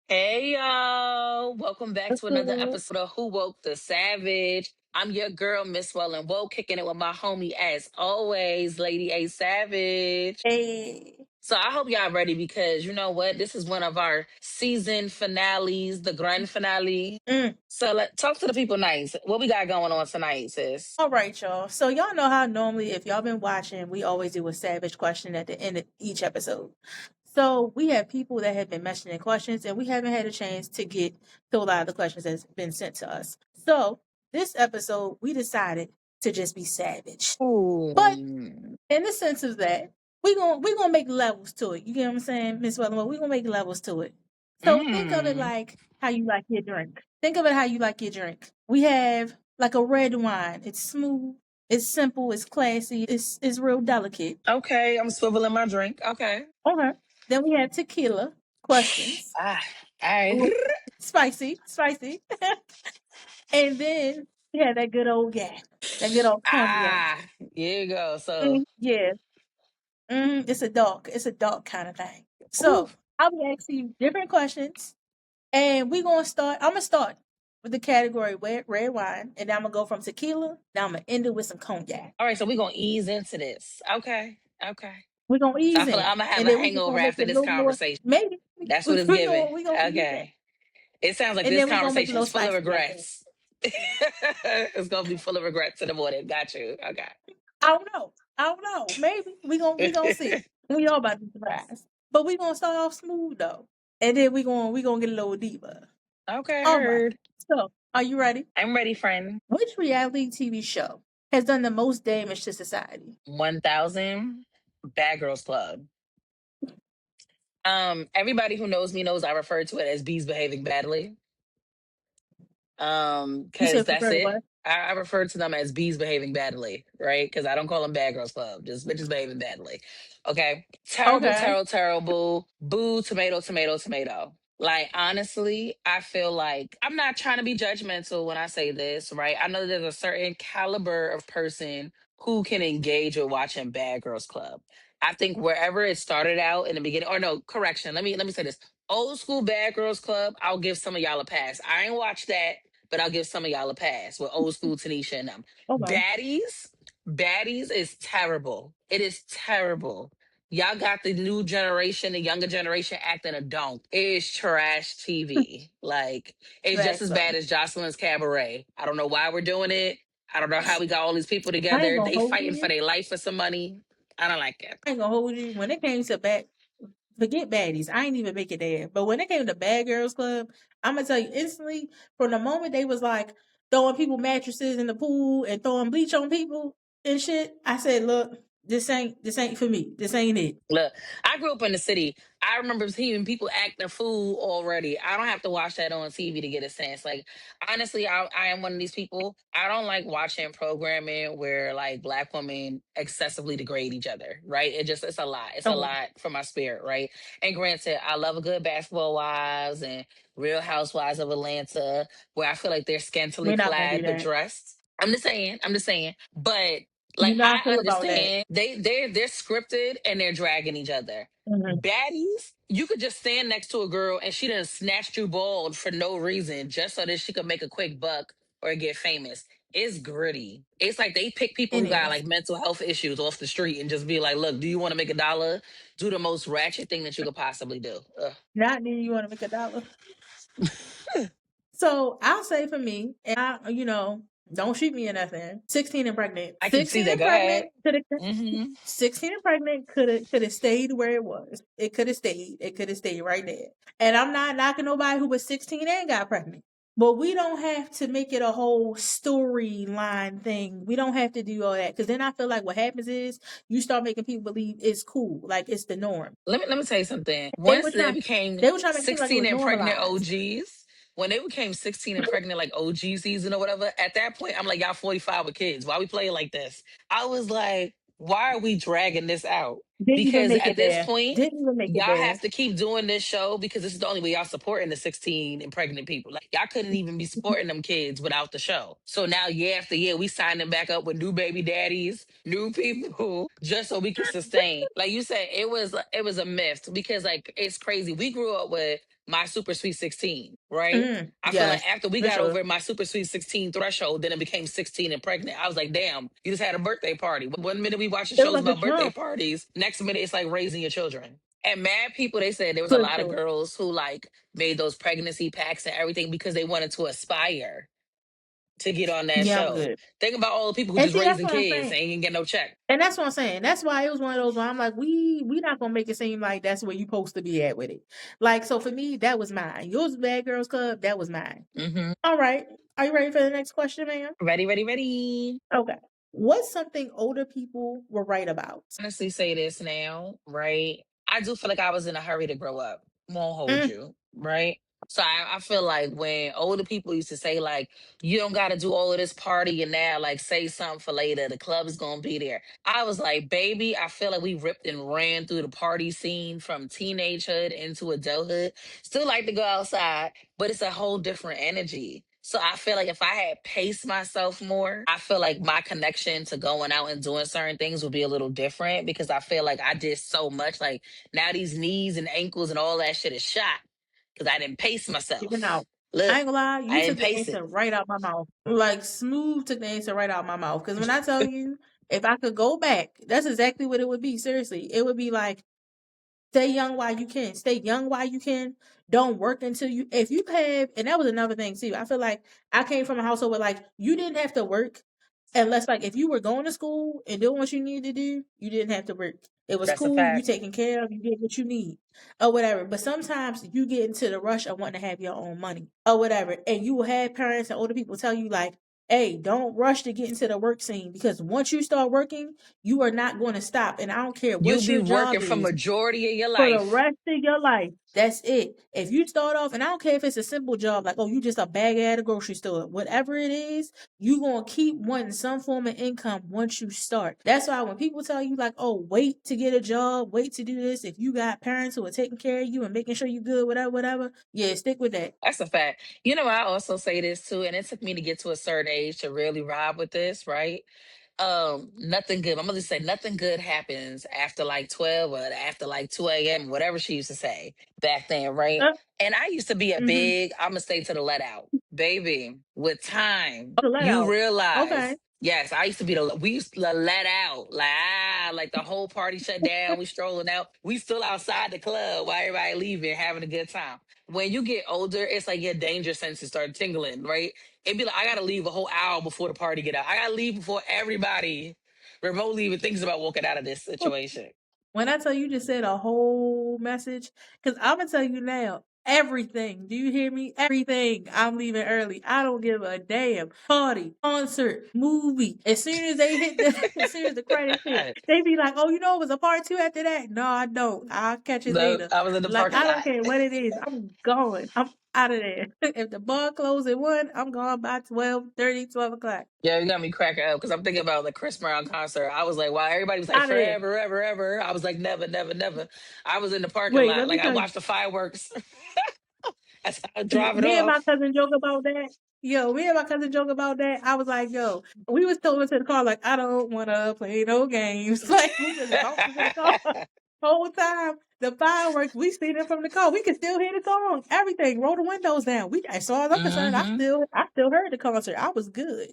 Hey y'all, welcome back What's to another good? episode of Who Woke the Savage. I'm your girl, Miss Well and Woke, kicking it with my homie as always, Lady A Savage. Hey. So I hope y'all ready because you know what? This is one of our season finales, the grand finale. Mm. So let talk to the people nice. What we got going on tonight, sis? All right, y'all. So y'all know how normally, if y'all been watching, we always do a savage question at the end of each episode. So we have people that have been mentioning questions, and we haven't had a chance to get to a lot of the questions that's been sent to us. So this episode, we decided to just be savage, but Ooh. in the sense of that, we gonna make levels to it. You get what I'm saying, Miss Weatherman? We gonna make levels to it. So think of it Mm. like how you like your drink. Think of it how you like your drink. We have like a red wine. It's smooth, it's simple, it's classy, it's real delicate. Okay, I'm swiveling my drink. Okay. Okay. Then we have tequila questions. Ah, all right. Ooh, spicy, spicy. And then we have that good old gas, that good old cognac. Ah, here you go. So, Yeah. It's a dark kind of thing. ooh. So I'll be asking you different questions, and we're gonna start. I'm gonna start with the category red wine, and then I'm gonna go from tequila. Now I'm gonna end it with some cognac. All right, so we're gonna ease into this. Okay, okay. We're gonna So I ease feel like in, I'm gonna have and a then we just hangover gonna make after it a this little more. conversation. Maybe That's what we it's we gonna giving. we gonna ease in, Okay. It sounds like and this then we gonna make it a conversation little is full of spicy after that. regrets. It's gonna be full of regrets in the morning. Got you. Okay. I don't know. I don't know. Maybe we gonna see. We all about to be surprised, but we gonna start off smooth though, and then we gonna get a little deeper. Okay, All right. heard. So, are you ready? I'm ready, friend. Which reality TV show has done the most damage to society? 1000 Bad Girls Club. Everybody who knows me knows I refer to it as bees behaving badly. You Because said for that's very it. what? I refer to them as bees behaving badly, right? Because I don't call them bad girls club, just bitches behaving badly. Okay. Terrible, Okay. terrible, terrible. Boo, tomato, tomato, tomato. Like, honestly, I feel like I'm not trying to be judgmental when I say this, right? I know there's a certain caliber of person who can engage with watching Bad Girls Club. I think wherever it started out in the beginning, or no, correction, let me say this. Old school Bad Girls Club, I'll give some of y'all a pass. I ain't watched that, but I'll give some of y'all a pass with old school Tanisha and them. Okay. Baddies is terrible. It is terrible. Y'all got the new generation, the younger generation acting a donk. It is trash TV. Like, it's just That's as so. bad as Jocelyn's Cabaret. I don't know why we're doing it. I don't know how we got all these people I ain't together. gonna They hold fighting for you. their life for some money. I don't like it. I ain't gonna hold you. When it came to forget baddies. I ain't even make it there. But when it came to Bad Girls Club, I'm gonna tell you instantly. From the moment they was like throwing people mattresses in the pool and throwing bleach on people and shit, I said, "Look, this ain't for me. This ain't it." Look, I grew up in the city. I remember seeing people act a fool already. I don't have to watch that on TV to get a sense. Like, honestly, I am one of these people. I don't like watching programming where like black women excessively degrade each other, right? It's a lot. It's a Okay, lot for my spirit, right? And granted, I love a good basketball wives and Real Housewives of Atlanta, where I feel like they're scantily we're not gonna do clad but that. dressed. I'm just saying. But You like know how I I feel about that. understand they're scripted and they're dragging each other. Mhm. Baddies, you could just stand next to a girl and she done snatched you bald for no reason just so that she could make a quick buck or get famous. It's gritty. It's like they pick people It who got is. like mental health issues off the street and just be like, look, do you want to make a dollar? Do the most ratchet thing that you could possibly do. Ugh. Not do you want to make $1. So I'll say for me, and don't shoot me or nothing. 16 and pregnant. I can see 16 that. and Go ahead. pregnant could have Hmm. 16 and pregnant could have stayed where it was. It could have stayed. It could have stayed right there. And I'm not knocking nobody who was 16 and got pregnant. But we don't have to make it a whole storyline thing. We don't have to do all that. Because then I feel like what happens is you start making people believe it's cool. Like it's the norm. Let me tell you something. They Once were they trying became they were trying to make it seem like it 16 was and pregnant normalized. OGs, when they became 16 and pregnant like OG season or whatever, at that point I'm like, y'all 45 with kids. Why we playing like this? I was like, why are we dragging this out? Didn't even because make at it this there. point, Didn't even make it y'all there. have to keep doing this show because this is the only way y'all supporting the 16 and pregnant people. Like y'all couldn't even be supporting them kids without the show. So now year after year, we sign them back up with new baby daddies, new people, just so we can sustain. Like you said, it was a myth because like it's crazy. We grew up with my super sweet 16, right? I feel like Yes, after we for got sure. over my super sweet 16 threshold, then it became 16 and pregnant. I was like, damn, you just had a birthday party. One minute we watching It was shows like a about birthday jump, parties, next minute it's like raising your children. And mad people, they said there was a for lot of sure. girls who like made those pregnancy packs and everything because they wanted to aspire to get on that Yeah, I'm show. good. Think about all the people who And just see, that's raising what I'm kids saying. and ain't gonna get no check. And that's what I'm saying. That's why it was one of those where I'm like, we not gonna make it seem like that's where you supposed to be at with it. Like, so for me, that was mine. Yours, Bad Girls Club, that was mine. Hmm. All right. Are you ready for the next question, ma'am? Ready, ready, ready. Okay. What's something older people were right about? Honestly say this now, right? I do feel like I was in a hurry to grow up. Won't hold Mm, you, right? So I feel like when older people used to say like, you don't got to do all of this party and now like say something for later. The club is gonna be there. I was like, baby, I feel like we ripped and ran through the party scene from teenagehood into adulthood. Still like to go outside, but it's a whole different energy. So I feel like if I had paced myself more, I feel like my connection to going out and doing certain things would be a little different because I feel like I did so much. Like now these knees and ankles and all that shit is shot because I didn't pace Even myself. out. I Look, ain't gonna lie, I you took didn't the pace it. answer right out my mouth. Like smooth took the answer right out my mouth. Because when I tell you, if I could go back, that's exactly what it would be. Seriously, it would be like stay young while you can. Stay young while you can. Don't work until you. If you have, and that was another thing too. I feel like I came from a household where like you didn't have to work unless like if you were going to school and doing what you needed to do, you didn't have to work. It was That's a cool. You fact. taken care of. You get what you need or whatever. But sometimes you get into the rush of wanting to have your own money or whatever, and you will have parents and older people tell you like, "Hey, don't rush to get into the work scene because once you start working, you are not going to stop. And I don't care You'll what be your job working for is." majority of your For the life. rest of your life. That's it. If you start off, and I don't care if it's a simple job, like, oh, you just a bag at a grocery store, whatever it is, you going to keep wanting some form of income once you start. That's why when people tell you, like, oh, wait to get a job, wait to do this, if you got parents who are taking care of you and making sure you good, whatever, whatever, yeah, stick with that. That's a fact. I also say this too, and it took me to get to a certain age to really ride with this, right? Nothing good. My mother said nothing good happens after like 12 or after like 2 a.m., whatever she used to say back then, right? Uh, And I used to be a mm-hmm. big, I'm gonna stay to the let out. Baby, with time, To let you out. Okay. realize, yes, I used to be we used to let out. Like the whole party shut down, we strolling out. We still outside the club while everybody leaving, having a good time. When you get older, it's like your danger senses start tingling, right? It'd be like I gotta leave a whole hour before the party get out. I gotta leave before everybody remotely even thinks about walking out of this situation. When I tell you just said a whole message, because I'm gonna tell you now, everything. Do you hear me? Everything. I'm leaving early. I don't give a damn. Party, concert, movie. As soon as they hit the, as soon as the credits hit, they be like, "Oh, you know, it was a part two after that." No, I don't. I'll catch it So later. I was in the Like parking I don't lot. care what it is. I'm going. I'm out of there. If the bar closes at 1, I'm gone by 12:30, 12 o'clock. Yeah, you got me cracking up because I'm thinking about the Chris Brown concert. I was like, wow, everybody was like, Out of there. forever, ever, ever. I was like, never, never, never. I was in the parking Wait, lot. let me Like, I tell you. watched the fireworks as I was driving Me and my off. cousin joke about that. Yo, me and my cousin joke about that. I was like, yo, we was told into the car like, I don't wanna play no games. Like we just bouncing to the car. Whole time the fireworks, we seen it from the car. We could still hear the song. Everything. Roll the windows down. We as far as I'm concerned, Hmm. I still heard the concert. I was good.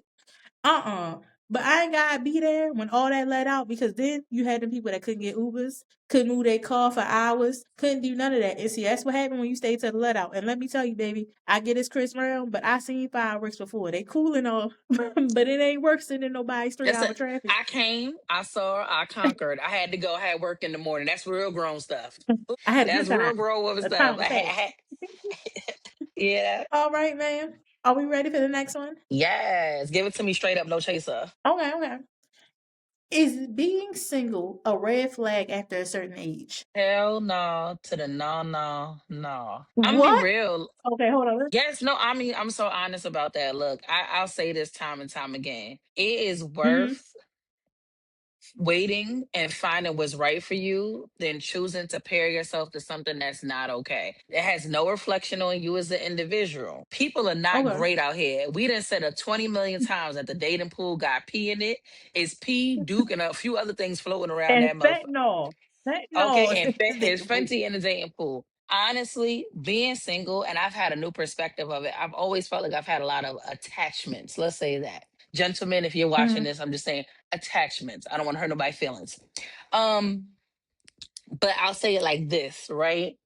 But I ain't gotta be there when all that let out because then you had the people that couldn't get Ubers, couldn't move their car for hours, couldn't do none of that. And see, that's what happened when you stay to the let out. And let me tell you, baby, I get it's Chris Brown, but I seen fireworks before. They cool and all, but it ain't worse than nobody's three That's hour it. traffic. I came, I saw, I conquered. I had to go, I had work in the morning. That's real grown stuff. I had a good That's time. real grown woman The stuff. time was passed. Yeah. All right, ma'am. Are we ready for the next one? Yes. Give it to me straight up, no chaser. Okay, okay. Is being single a red flag after a certain age? Hell no to the no, no, no. I'm be What? real. Okay, hold on. Yes, no, I mean, I'm so honest about that. Look, I'll say this time and time again. It is Mm-hmm. worth waiting and finding what's right for you than choosing to pair yourself to something that's not okay. It has no reflection on you as an individual. People are not Okay. great out here. We done said it 20 million times that the dating pool got pee in it. It's pee, Duke, and a few other things floating around And that motherfucker. fentanyl. Okay, Fentanyl is and in the there's dating pool. plenty in the dating pool. Honestly, being single, and I've had a new perspective of it. I've always felt like I've had a lot of attachments. Let's say that, gentlemen, if you're watching Mhm. this, I'm just saying attachments. I don't want to hurt nobody's feelings. Um, but I'll say it like this, right?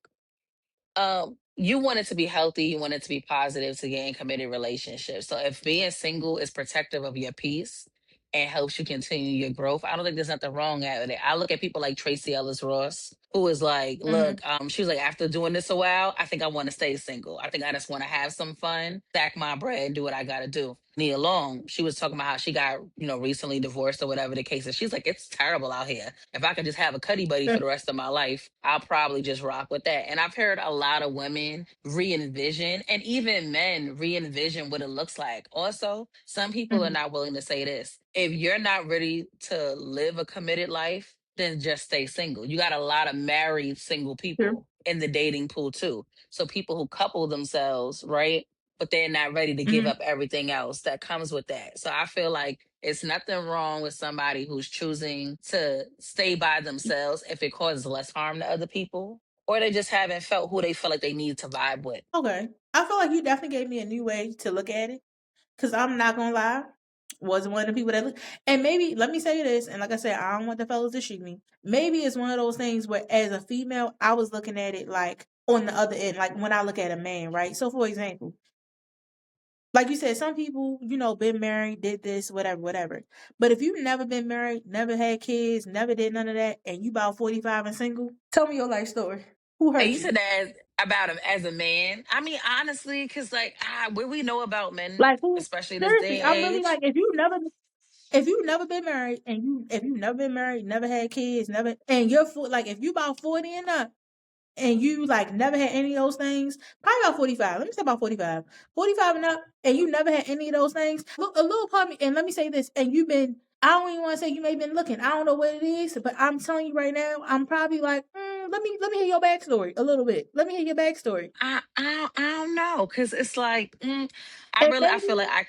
You want it to be healthy, you want it to be positive to get in committed relationships. So if being single is protective of your peace and helps you continue your growth, I don't think there's nothing wrong with it. I look at people like Tracy Ellis Ross, who is like, Mhm. look, she was like, after doing this a while, I think I want to stay single. I think I just want to have some fun, stack my bread, do what I gotta do. Nia Long, she was talking about how she got, recently divorced or whatever the case is. She's like, it's terrible out here. If I could just have a cuddy buddy for the rest of my life, I'll probably just rock with that. And I've heard a lot of women re envision and even men re envision what it looks like. Also, some people are Mhm. not willing to say this. If you're not ready to live a committed life, then just stay single. You got a lot of married single True. people in the dating pool too. So people who couple themselves, right? But they're not ready to give Mhm. up everything else that comes with that. So I feel like it's nothing wrong with somebody who's choosing to stay by themselves if it causes less harm to other people, or they just haven't felt who they feel like they need to vibe with. Okay. I feel like you definitely gave me a new way to look at it. Cause I'm not gonna lie, wasn't one of the people that look. And maybe let me say this, and like I said, I don't want the fellas to shoot me. Maybe it's one of those things where, as a female, I was looking at it like on the other end, like when I look at a man, right? So, for example, like you said, some people, been married, did this, whatever, whatever. But if you've never been married, never had kids, never did none of that, and you about 45 and single, tell me your life story. Who And hurt you you? said that about him as a man. I mean, honestly, because like, what we know about men, Like who? especially this Seriously, day and I'm really age, like, if you've never been married and if you've never been married, never had kids, never, and you're like, if you about 40 and up and you like never had any of those things, probably about 45. Let me say about 45. 45 and up, and you never had any of those things. Look, a little part of me, and let me say this, and you've been, I don't even want to say you may have been looking. I don't know what it is, but I'm telling you right now, I'm probably like, let me hear your backstory a little bit. Let me hear your backstory. I don't know, because it's like, And I feel like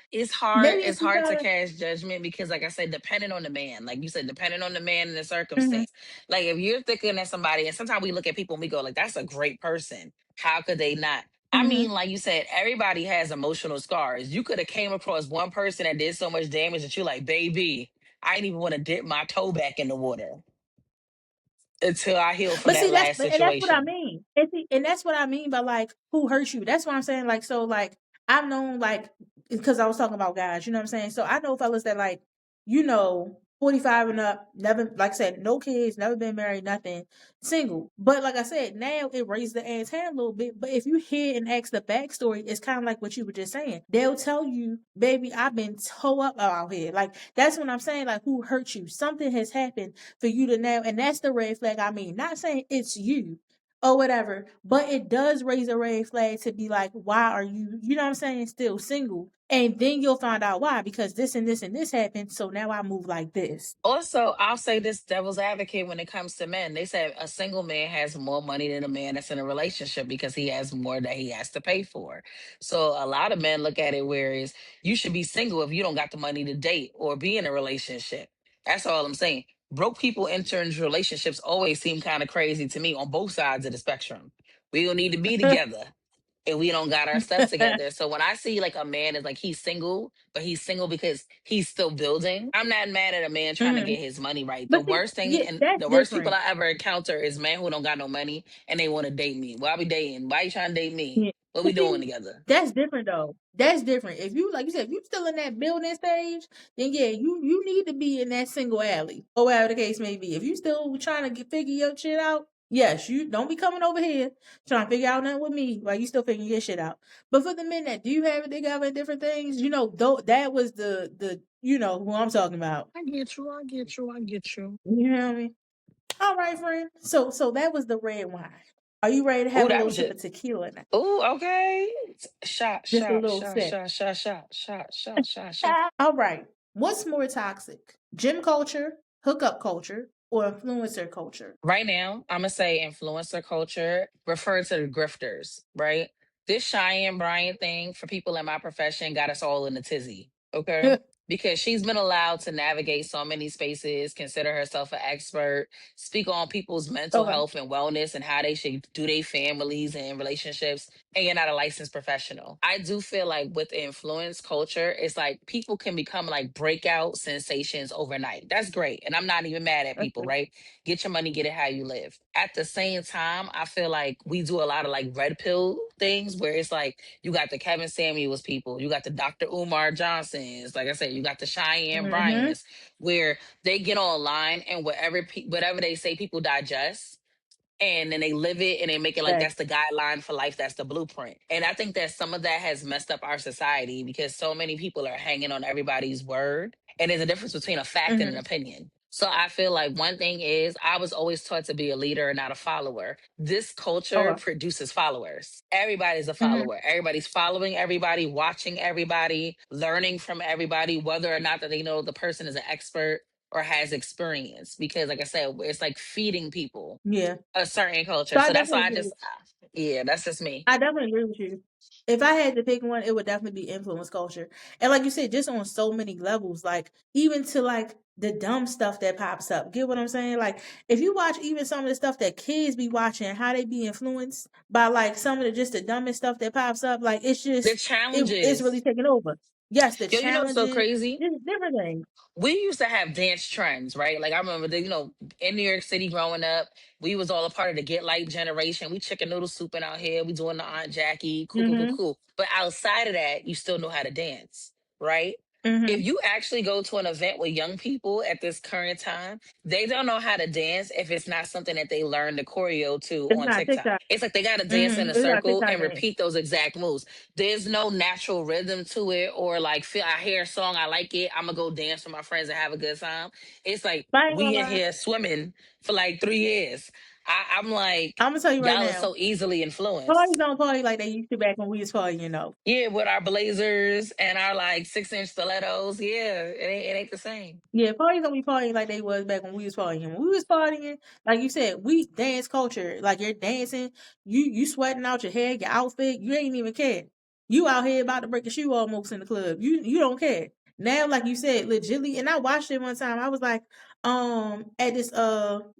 maybe it's it's hard to because, cast judgment because, like I said, depending on the man, like you said, depending on the man and the mhm, circumstance. Like if you're thinking at somebody, and sometimes we look at people and we go like, that's a great person. How could they not? I mhm. mean, like you said, everybody has emotional scars. You could have came across one person that did so much damage that you're like, baby, I didn't even want to dip my toe back in the water until I healed from But that see, that's last and that's what I situation. mean. And that's what I mean by like who hurt you. That's what I'm saying. Like so, like I've known like because I was talking about guys. You know what I'm saying? So I know fellas that like 45 and up, never like I said, no kids, never been married, nothing, single. But like I said, now it raised the antenna a little bit. But if you hear and ask the backstory, it's kind of like what you were just saying. They'll tell you, baby, I've been toe up out here. Like that's what I'm saying. Like who hurt you? Something has happened for you to know, and that's the red flag. I mean, not saying it's you or whatever, but it does raise a red flag to be like, why are you, you know what I'm saying, still single? And then you'll find out why, because this and this and this happened. So now I move like this. Also, I'll say this devil's advocate when it comes to men. They say a single man has more money than a man that's in a relationship because he has more that he has to pay for. So a lot of men look at it whereas you should be single if you don't got the money to date or be in a relationship. That's all I'm saying. Broke people enter into relationships always seem kind of crazy to me on both sides of the spectrum. We don't need to be together and we don't got our stuff together. So when I see like a man is like he's single, but he's single because he's still building, I'm not mad at a man trying to Mhm. get his money right. The But see, worst thing yeah, and that's the worst people different. I ever encounter is men who don't got no money and they want to date me. Why we dating? Why you trying to date me? Yeah. What we But doing see, together? that's different though. That's different. If you like you said, if you still in that building stage, then yeah, you need to be in that single alley or whatever the case may be. If you still trying to figure your shit out, yes, you don't be coming over here trying to figure out nothing with me while you still figuring your shit out. But for the men that do have it together in different things, though that was the who I'm talking about. I get you. I get you. I get you. You know what I mean? All right, friend. So that was the red wine. Are you ready to Oh, have a that little was sip it. of tequila now? Oh, okay. Shot, Just a shot, little shot, sip. shot, shot, shot, shot, shot, shot, shot. All right. What's more toxic? Gym culture hookup culture or influencer culture? Right now, I'm gonna say influencer culture refer to the grifters, right? This Cheyenne Bryant thing for people in my profession got us all in a tizzy, okay? Because she's been allowed to navigate so many spaces, consider herself an expert, speak on people's mental Okay. health and wellness and how they should do their families and relationships, and you're not a licensed professional. I do feel like with influence culture, it's like people can become like breakout sensations overnight. That's great. And I'm not even mad at That's people, it. right? Get your money, get it how you live. At the same time, I feel like we do a lot of like red pill things where it's like you got the Kevin Samuels people, you got the Dr. Umar Johnsons, like I said, you got the Cheyenne Mm-hmm. Bryants, where they get online and whatever they say people digest, and then they live it and they make it like Yes. that's the guideline for life, that's the blueprint. And I think that some of that has messed up our society because so many people are hanging on everybody's word, and there's a difference between a fact and an Mm-hmm. opinion. So I feel like one thing is I was always taught to be a leader and not a follower. This culture Okay. produces followers. Everybody's a Mm-hmm. follower. Everybody's following everybody, watching everybody, learning from everybody, whether or not that they know the person is an expert or has experience. Because like I said, it's like feeding people Yeah. a certain So culture. I So that's definitely why I agree. just, yeah, that's just me. I definitely agree with you. If I had to pick one, it would definitely be influence culture. And like you said, just on so many levels, like even to like the dumb stuff that pops up. Get what I'm saying? Like if you watch even some of the stuff that kids be watching, how they be influenced by like some of the just the dumbest stuff that pops up, like it's The just it's really challenges. taking over. Yes, the Yo, you know what's so challenges, crazy? just different things. We used to have dance trends, right? Like I remember, in New York City growing up, we was all a part of the Get Light generation. We chicken noodle souping out here. We doing the Aunt Jackie, cool, cool, cool, Mm-hmm. cool. But outside of that, you still know how to dance, right? If Mm-hmm. you actually go to an event with young people at this current time, they don't know how to dance if it's not something that they learned the choreo to It's on not TikTok. TikTok. It's like they got to dance in Mm-hmm. a It's not circle TikTok and dance. repeat those exact moves. There's no natural rhythm to it, or like feel I hear a song, I like it, I'm gonna go dance with my friends and have a good time. It's like But I ain't gonna we in lie. here swimming for like 3 years. I'm like, I'm gonna tell you right y'all are now. so easily Parties influenced. don't party like they used to back when we was partying, you know. Yeah, with our blazers and our like 6-inch stilettos. Yeah, it ain't the same. Yeah, parties don't be partying like they was back when we was partying. When we was partying, like you said, we dance culture. Like you're dancing, you sweating out your hair, your outfit, you ain't even care. You out here about to break a shoe almost in the club. You don't care. Now, like you said, legitly, and I watched it one time. I was like, at this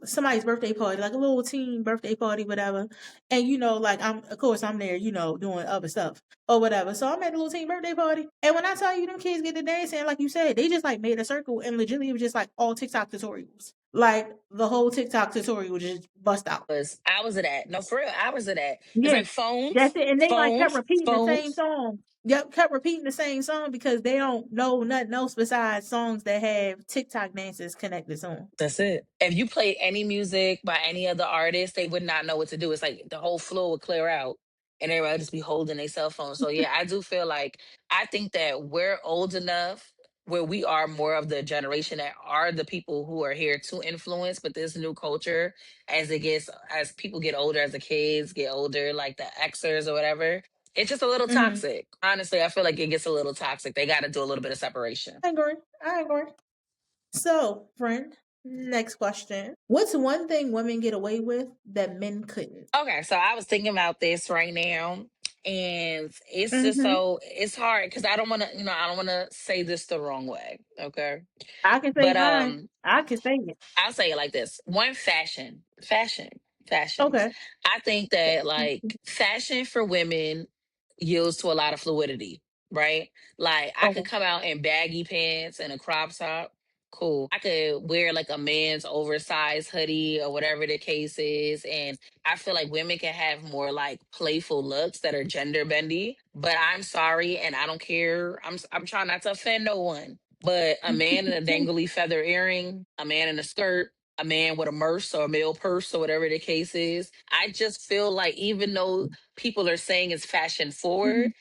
somebody's birthday party, like a little teen birthday party, whatever. And like I'm of course I'm there, doing other stuff or whatever. So I'm at the little teen birthday party. And when I tell you them kids get to dancing, like you said, they just like made a circle and legitimately it was just like all TikTok tutorials. Like the whole TikTok tutorial was just bust out. Was hours of that. No, for real, hours of that. It's Yeah, like that's phones, it. And they like kept phones, repeating the same phones. song. Yep, kept repeating the same song because they don't know nothing else besides songs that have TikTok dances connected to them. That's it. If you play any music by any other artist, they would not know what to do. It's like the whole floor would clear out and everybody would just be holding their cell phone. So yeah, I do feel like I think that we're old enough where we are more of the generation that are the people who are here to influence, but this new culture as people get older, as the kids get older, like the Xers or whatever, it's just a little Hmm. toxic. Honestly, I feel like it gets a little toxic. They got to do a little bit of separation. I agree. I agree. So, friend, next question. What's one thing women get away with that men couldn't? Okay, so I was thinking about this right now, and it's just Hmm. so it's hard because I don't want to say this the wrong way. Okay, I can say but mine. I can say it. I'll say it like this: one, fashion. Okay. I think that like fashion for women yields to a lot of fluidity, right? Like I could Okay. come out in baggy pants and a crop top. Cool. I could wear like a man's oversized hoodie or whatever the case is. And I feel like women can have more like playful looks that are gender bendy. But I'm sorry, and I don't care. I'm trying not to offend no one. But a man in a dangly feather earring, a man in a skirt, a man with a merce or a male purse or whatever the case is. I just feel like even though people are saying it's fashion forward,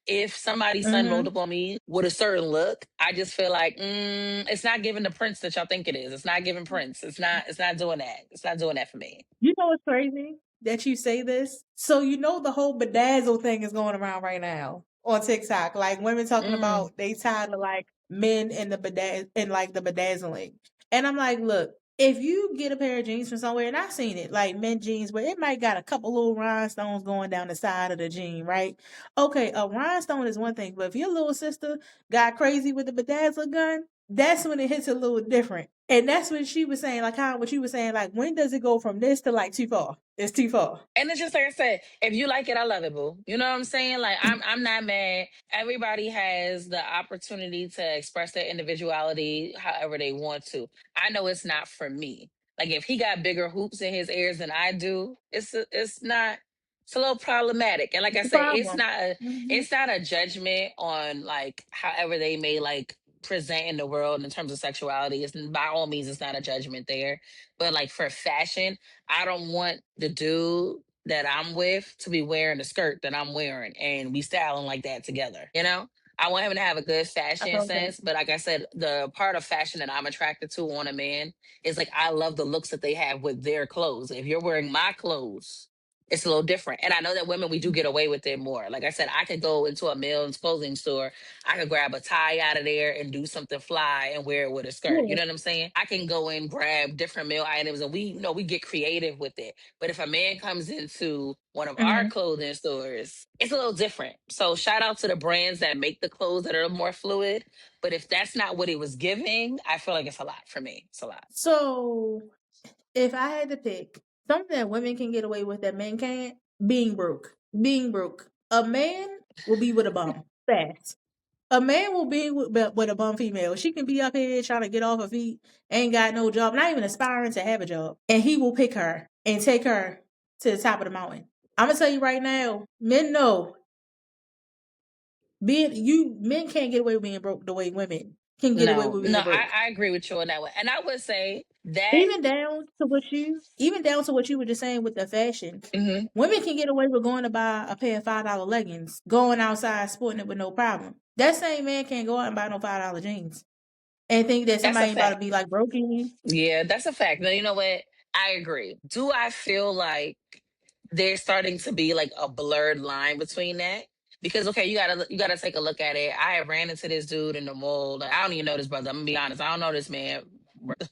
if somebody's son rolled Hmm. up on me with a certain look, I just feel like it's not giving the Prince that y'all think it is. It's not giving Prince. It's not doing that. It's not doing that for me. You know what's crazy that you say this? So the whole bedazzle thing is going around right now on TikTok. Like women talking Mm, about they tired of like men and the bedaz and like the bedazzling. And I'm like, look, if you get a pair of jeans from somewhere, and I've seen it, like men jeans, where it might got a couple little rhinestones going down the side of the jean, right? Okay, a rhinestone is one thing, but if your little sister got crazy with the bedazzler gun, that's when it hits a little different. And that's when she was saying, like how what you were saying, like when does it go from this to like too far? It's too far. And it's just like I said, if you like it, I love it, boo. You know what I'm saying? Like I'm not mad. Everybody has the opportunity to express their individuality however they want to. I know it's not for me. Like if he got bigger hoops in his ears than I do, it's not. It's a little problematic. And like I It's a say, problem. Hmm. it's not a judgment on like however they may like present in the world in terms of sexuality. It's by all means it's not a judgment there. But like for fashion, I don't want the dude that I'm with to be wearing the skirt that I'm wearing and we styling like that together. You know, I want him to have a good I fashion felt that. sense, but like I said, the part of fashion that I'm attracted to on a man is like I love the looks that they have with their clothes. If you're wearing my clothes, it's a little different. And I know that women, we do get away with it more. Like I said, I could go into a men's clothing store, I could grab a tie out of there and do something fly and wear it with a skirt. You Yeah. know what I'm saying? I can go and grab different male items and we, you know, we get creative with it. But if a man comes into one of our Hmm. clothing stores, it's a little different. So shout out to the brands that make the clothes that are more fluid. But if that's not what it was giving, I feel like it's a lot for me. It's a lot. So if I had to pick something that women can get away with that men can't, being broke. Being broke. A man will be with a bum. Fast. A man will be with a bum female. She can be up here trying to get off her feet, ain't got no job, not even aspiring to have a job. And he will pick her and take her to the top of the mountain. I'm gonna tell you right now, men know men can't get away with being broke the way women can get away No, with no, being broke. I agree with you on that one. And I would say that Even down to what you were just saying with the fashion. mhm, Women can get away with going to buy a pair of $5 leggings, going outside sporting it with no problem. That same man can't go out and buy no $5 jeans and think that that's a somebody ain't about to fact. be like broken. Yeah, that's a fact. Now, you know what? I agree. Do I feel like there's starting to be like a blurred line between that? Because okay, you gotta take a look at it. I had ran into this dude in the mall. Like, I don't even know this brother. I'm gonna be honest. I don't know this man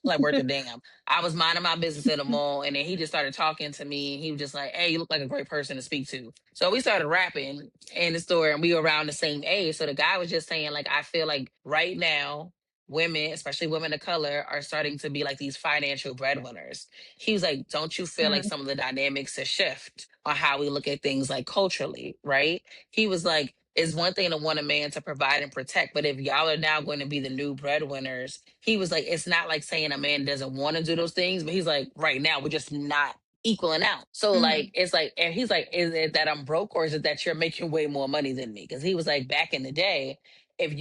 like worth a damn. I was minding my business in the mall, and then he just started talking to me. He was just like, "Hey, you look like a great person to speak to." So we started rapping in the store, and we were around the same age. So the guy was just saying, like, I feel like right now women, especially women of color, are starting to be like these financial breadwinners. He was like, don't you feel like Mhm. some of the dynamics have shift on how we look at things like culturally, right? He was like, it's one thing to want a man to provide and protect, but if y'all are now going to be the new breadwinners, he was like, it's not like saying a man doesn't want to do those things, but he's like, right now, we're just not equaling out. So like Mhm. it's like, and he's like, is it that I'm broke or is it that you're making way more money than me? Because he was like, back in the day, if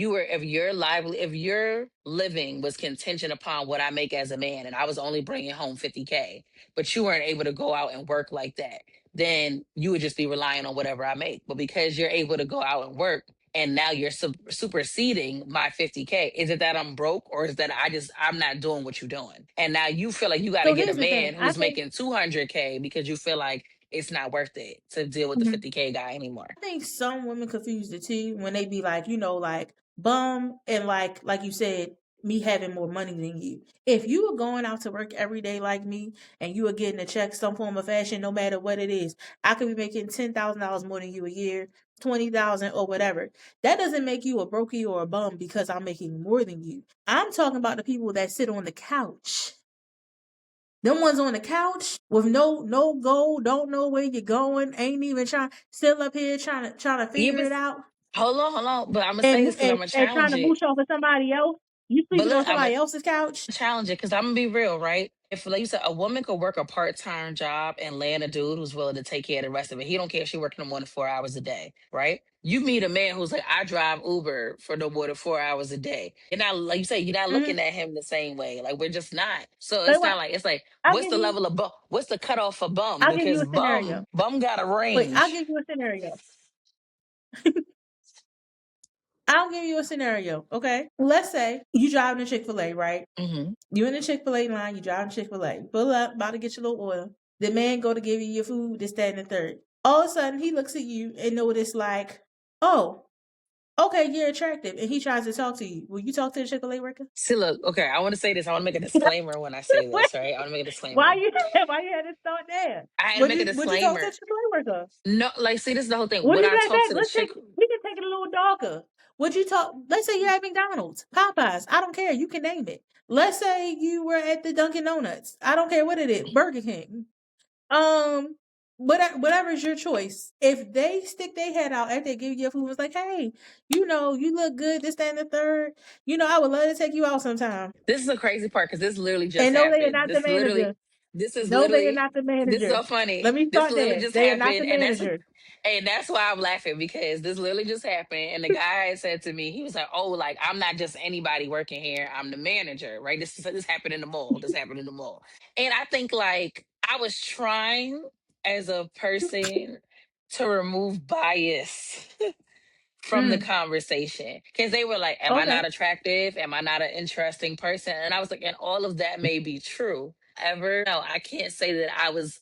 your living was contingent upon what I make as a man and I was only bringing home 50K, but you weren't able to go out and work like that, then you would just be relying on whatever I make. But because you're able to go out and work and now you're superseding my 50K, is it that I'm broke or is that I'm not doing what you're doing? And now you feel like you got to So get a here's the thing. man who's making 200K because you feel like it's not worth it to deal with the Mhm. 50K guy anymore. I think some women confuse the two when they be like, like bum and like you said, me having more money than you. If you were going out to work every day like me and you were getting a check, some form of fashion, no matter what it is, I could be making $10,000 more than you a year, 20,000 or whatever. That doesn't make you a brokey or a bum because I'm making more than you. I'm talking about the people that sit on the couch. Them ones on the couch with no goal, don't know where you're going, ain't even trying, still up here trying to Yeah, figure but it out, hold on. But I'm gonna say and this because I'm gonna and trying challenge to it. mooch off of somebody else. You But sleeping on look, I'm gonna somebody else's couch. challenge it because I'm gonna be real, right? If like you said, a woman could work a part-time job and land a dude who's willing to take care of the rest of it. He don't care if she working no more than 4 hours a day, right? You meet a man who's like, I drive Uber for no more than 4 hours a day. You're not like you say, you're not Hmm. looking at him the same way. Like we're just not. So But it's what? not like it's like, I'll what's give the you. level of bum? What's the cutoff for bum? I'll give you Because a scenario. bum got a Wait, I'll range. give you a scenario. I'll give you a scenario. Okay. Let's say you driving to Chick-fil-A, right? Hmm. You in the Chick-fil-A line. You driving Chick-fil-A. Pull up, about to get your little order. The man go to give you your food. This, that, and the third. All of a sudden, he looks at you and notice like, oh, Okay, you're attractive, and he tries to talk to you. Will you talk to the Chick-fil-A worker? See, look, okay, I want to say this. I want to make a disclaimer when I say this, right? I want to make a Why disclaimer. you why you had to start there? I had to make a Would you talk to the disclaimer. Chick-fil-A worker? No, like, see, this is the whole thing. What Would do you I like talk that? to the Let's take chick? we can take it a little darker. Would you talk let's say you're at McDonald's, Popeyes, I don't care, you can name it. Let's say you were at the Dunkin' Donuts. I don't care what it is, Burger King. Um, whatever's your choice. If they stick their head out after they give you your food, and was like, hey, you look good, this, that, and the third. I would love to take you out sometime. This is the crazy part because this literally just And no, they are happened. not the manager. This is No, they are literally, not the this is manager. so funny. Let me This start literally there. just They are not happened, the manager. and that's why I'm laughing because this literally just happened. And the guy said to me, he was like, "Oh, like I'm not just anybody working here. I'm the manager, right? This happened in the mall. This happened in the mall." And I think like I was trying as a person to remove bias from the Mm, conversation because they were like, am I okay. not attractive? Am I not an interesting person? And I was like, and all of that may be true. Ever, no, I can't say that I was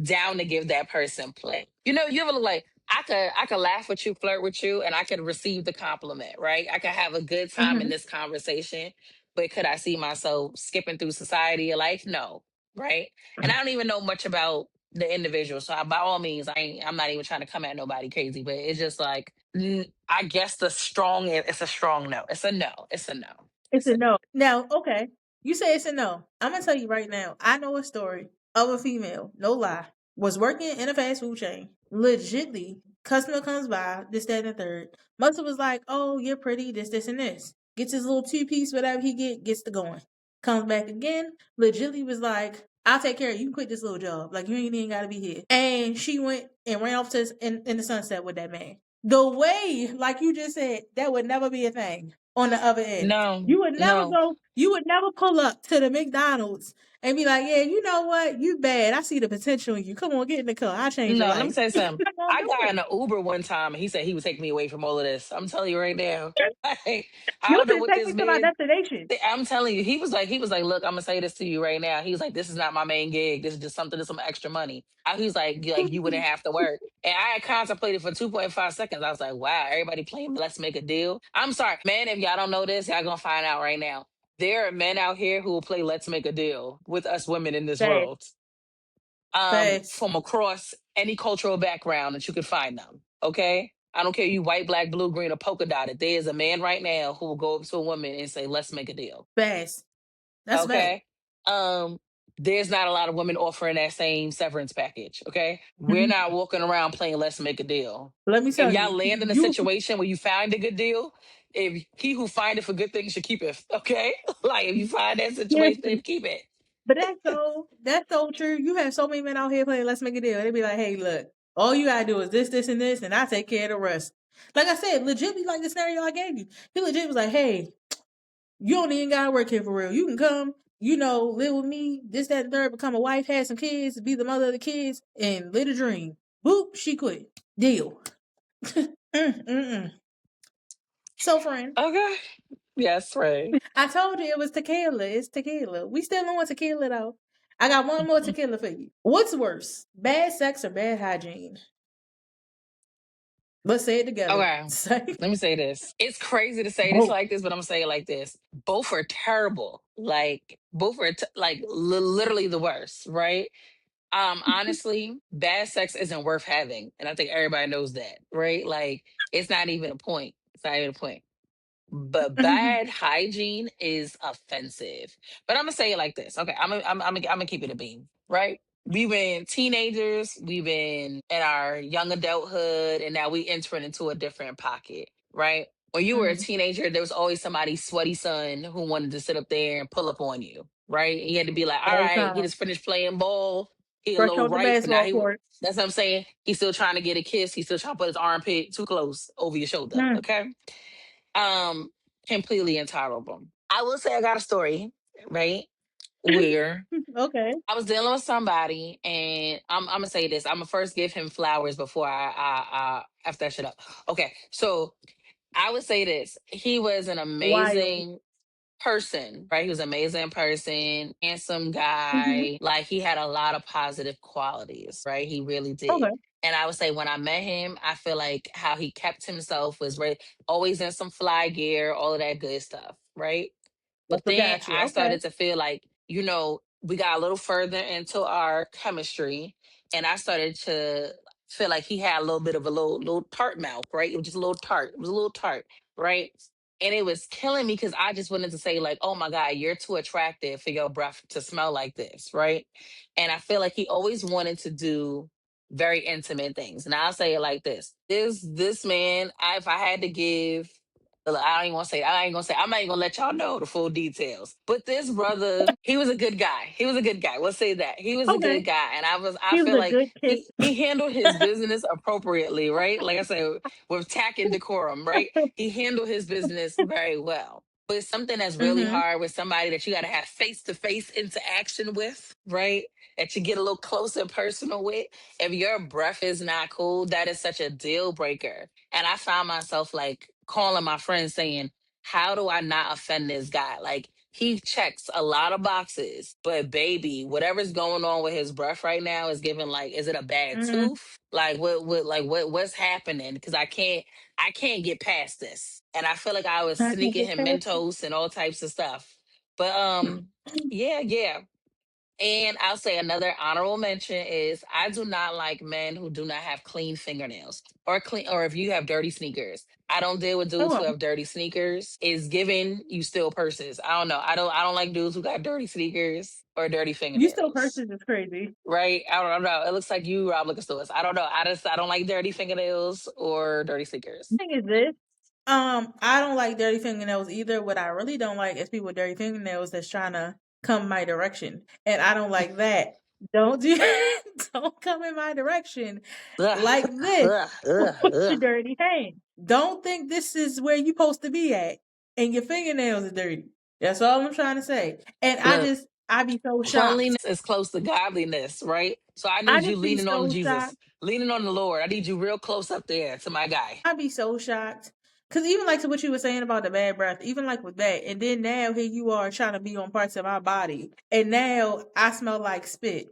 down to give that person play. You ever look like I could laugh with you, flirt with you, and I could receive the compliment, right? I could have a good time in Hmm. this conversation, but could I see myself skipping through society or life? No, right? And I don't even know much about the individual, so by all means, I'm not even trying to come at nobody crazy, but it's just like I guess it's a strong no. It's a no. It's a no. It's It's a a no. Now, okay. You say it's a no. I'm gonna tell you right now. I know a story of a female, no lie, was working in a fast food chain. Legitly, customer comes by, this, that, and the third. Mother was like, "Oh, you're pretty, this, and this." Gets his little 2 piece, whatever he gets to going. Comes back again. Legitly was like, "I'll take care of you. You can quit this little job. Like you ain't even gotta be here." And she went and ran off in the sunset with that man. The way, like you just said, that would never be a thing on the other end. no, no. You would never pull up to the McDonald's and be like, yeah, you know what? You bad. I see the potential in you. Come on, get in the car. I'll change your No, let me life. tell you something. Not gonna I do got it. in an Uber one time and he said he would take me away from all of this. I'm telling you right now. Like, I You don't know can what take this me to my man. destination. I'm telling you, he was like, look, I'm gonna say this to you right now. He was like, this is not my main gig. This is just something, some extra money. He was like you wouldn't have to work. And I had contemplated for 2.5 seconds. I was like, wow, everybody playing let's make a deal. I'm sorry, man, if y'all don't know this, y'all gonna find out right now. There are men out here who will play let's make a deal with us women in this Fast, world. fast, From across any cultural background that you could find them. Okay? I don't care you white, black, blue, green, or polka dotted. There is a man right now who will go up to a woman and say, let's make a deal. fast. That's fast. Okay. Um, there's not a lot of women offering that same severance package. Okay. We're Mhm. not walking around playing let's make a deal. Let me If tell y'all you, land in a situation where you find a good deal, if he who findeth a good thing should keep it. Okay. Like if you find that situation, listen, then keep it. but that's so true. You have so many men out here playing Let's Make a Deal. They be like, hey, look, all you gotta do is this, and this, and I take care of the rest. Like I said, legitly like the scenario I gave you. He legit was like, hey, you don't even gotta work here for real. You can come, live with me, this, that, and third, become a wife, have some kids, be the mother of the kids, and live a dream. Boop, she quit. Deal. Mm-mm-mm. So, friend, Okay. Yes, right. I told you it was tequila. It's tequila. We still on tequila though. I got one more tequila for you. What's worse, bad sex or bad hygiene? Let's say it together. Okay. Say Let me say this. It's crazy to say this both. like this, but I'm gonna say it like this. Both are terrible. Like both are like literally the worst, right? Honestly, bad sex isn't worth having, and I think everybody knows that, right? Like it's not even a point. It's not even a point. But bad hygiene is offensive. But I'm gonna say it like this. Okay, I'm gonna keep it a beam, right? We've been teenagers, we've been in our young adulthood, and now we entering into a different pocket, right? When you were a Mhm. teenager, there was always somebody's sweaty son who wanted to sit up there and pull up on you, right? He had to be like, all All the right, he time. just finished playing ball, he a Fresh little off the ripe, but now basketball he court. that's what I'm saying. He's still trying to get a kiss. He's still trying to put his armpit too close over your shoulder. Mm. Okay. Um, Completely intolerable. I will say I got a story, right? Where Okay. I was dealing with somebody, and I'm gonna say this. I'm gonna first give him flowers before I F that shit up. Okay, so I would say this. He was an Wild. amazing person, right? He was an amazing person, handsome Hmm. guy. Like he had a lot of positive qualities, right? He really Okay. did. And I would say when I met him, I feel like how he kept himself was right, always in some fly gear, all of that good stuff, right? That's But what then got you. I Okay. started to feel like, we got a little further into our chemistry, and I started to feel like he had a little bit of a little tart mouth, right? It was just a little tart. It was a little tart, right? And it was killing me because I just wanted to say, like, oh my God, you're too attractive for your breath to smell like this, right? And I feel like he always wanted to do very intimate things. And I'll say it like this man, if I had to give, I don't even want to say, I ain't gonna say, I'm not even gonna let y'all know the full details. But this brother, he was a good guy. He was a good guy. We'll say that. He was a Okay. good guy. And I He was feel a like good kid. he handled his business appropriately, right? Like I said, with tact and decorum, right? He handled his business very well. But it's something that's really Mm-hmm. hard with somebody that you got to have face to face interaction with, right? That you get a little closer personal with. If your breath is not cool, that is such a deal breaker. And I found myself like calling my friends saying, how do I not offend this guy? Like he checks a lot of boxes, but baby, whatever's going on with his breath right now is giving like, is it a bad Mm-hmm. tooth? Like what's happening? Because I can't get past this. And I feel like I was I can sneaking get him past Mentos and all types of stuff. But it. yeah. And I'll say another honorable mention is I do not like men who do not have clean fingernails or if you have dirty sneakers. I don't deal with dudes who Oh, have dirty sneakers. It's giving you steal purses. I don't know. I don't like dudes who got dirty sneakers or dirty you still fingernails. purchase is crazy. Right? I don't know. It looks like you rob liquor stores. I don't know. I don't like dirty fingernails or dirty sneakers. Thing is this. I don't like dirty fingernails either. What I really don't like is people with dirty fingernails that's trying to come my direction. And I don't like that. Don't do don't come in my direction Ugh, like this ugh, ugh, with your ugh. dirty hand. Don't think this is where you're supposed to be at and your fingernails are dirty. That's all I'm trying to say. And Look, I be so shocked. cleanliness is close to godliness, right? So I I need you just be leaning on so shocked. Jesus, leaning on the Lord. I need you real close up there to my guy. I'd be so shocked. Cause even like to what you were saying about the bad breath, even like with that, and then now here you are trying to be on parts of my body, and now I smell like spit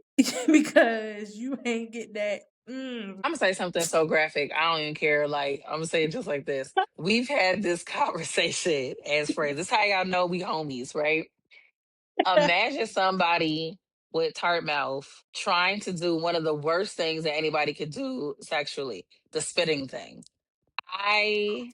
because you ain't get that. Mm. I'm gonna say something so graphic. I don't even care. Like I'm gonna say it just like this. We've had this conversation as friends. This is how y'all know we homies, right? Imagine somebody with tart mouth trying to do one of the worst things that anybody could do sexually, the spitting thing. I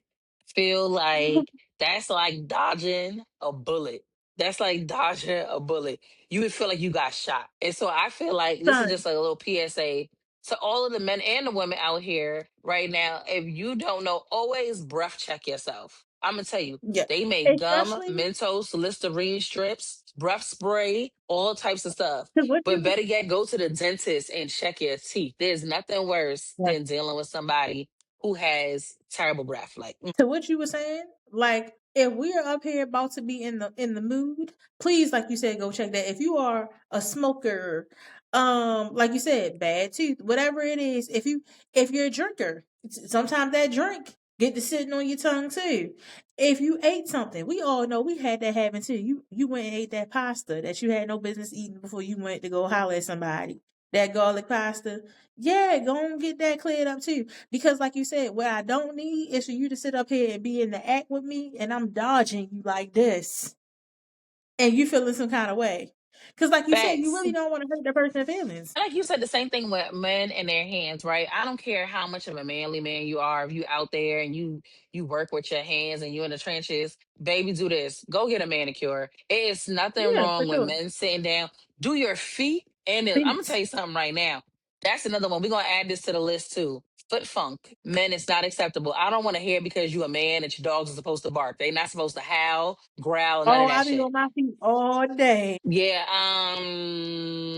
feel like that's like dodging a bullet. That's like dodging a bullet. You would feel like you got shot. And so I feel like this is Son, just a little PSA to all of the men and the women out here right now. If you don't know, always breath check yourself. I'm gonna tell you, yeah, they make gum, especially Mentos, Listerine strips, breath spray, all types of stuff. to what But you better yet, go to the dentist and check your teeth. There's nothing worse than dealing with somebody who has terrible breath. Like, to what you were saying, like if we are up here about to be in the mood, please, like you said, go check that. If you are a smoker, like you said, bad tooth, whatever it is, if you're a drinker, sometimes that drink get to sitting on your tongue too. If you ate something, we all know we had that happen too. You went and ate that pasta that you had no business eating before you went to go holler at somebody. That garlic pasta, yeah, go and get that cleared up too. Because like you said, what I don't need is for you to sit up here and be in the act with me and I'm dodging you like this and you feeling some kind of way. Because like you said, you facts. really don't want to hurt the person's feelings. Like you said, the same thing with men and their hands, right? I don't care how much of a manly man you are. If you out there and you work with your hands and you in the trenches, baby, do this. Go get a manicure. It is nothing Yeah, for wrong with sure. men sitting down. Do your feet and then I'm gonna tell Please. you something right now. That's another one. We're gonna add this to the list too. Foot funk. Men, it's not acceptable. I don't want to hear because you a man that your dogs are supposed to bark. They're not supposed to howl, growl, none of Oh, that I be shit. on my feet all day. Yeah,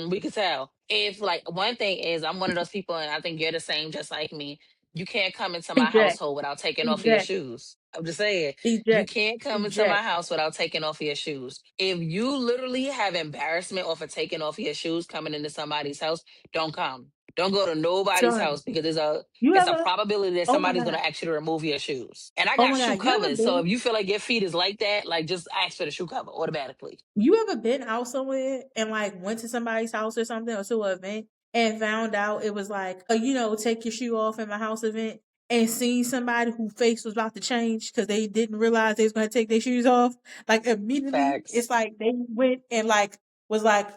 we could tell. If like one thing is I'm one of those people and I think you're the same just like me. You can't come into my Eject, household without taking off of your eject, shoes. I'm just saying, you eject, can't come into my eject. house without taking off your shoes. If you literally have embarrassment off of taking off your shoes coming into somebody's house, don't come. Don't go to nobody's Son, house because there's a you it's a ever, probability that oh my somebody's gonna God, ask you to remove your shoes. And I oh got my shoe God, you ever covers. So been, if you feel like your feet is like that, like just ask for the shoe cover automatically. you ever been out somewhere and like went to somebody's house or something or to an event and found out it was like a, take your shoe off in my house event, and seen somebody whose face was about to change because they didn't realize they was going to take their shoes off. Like immediately, it's Facts. like they went and like was like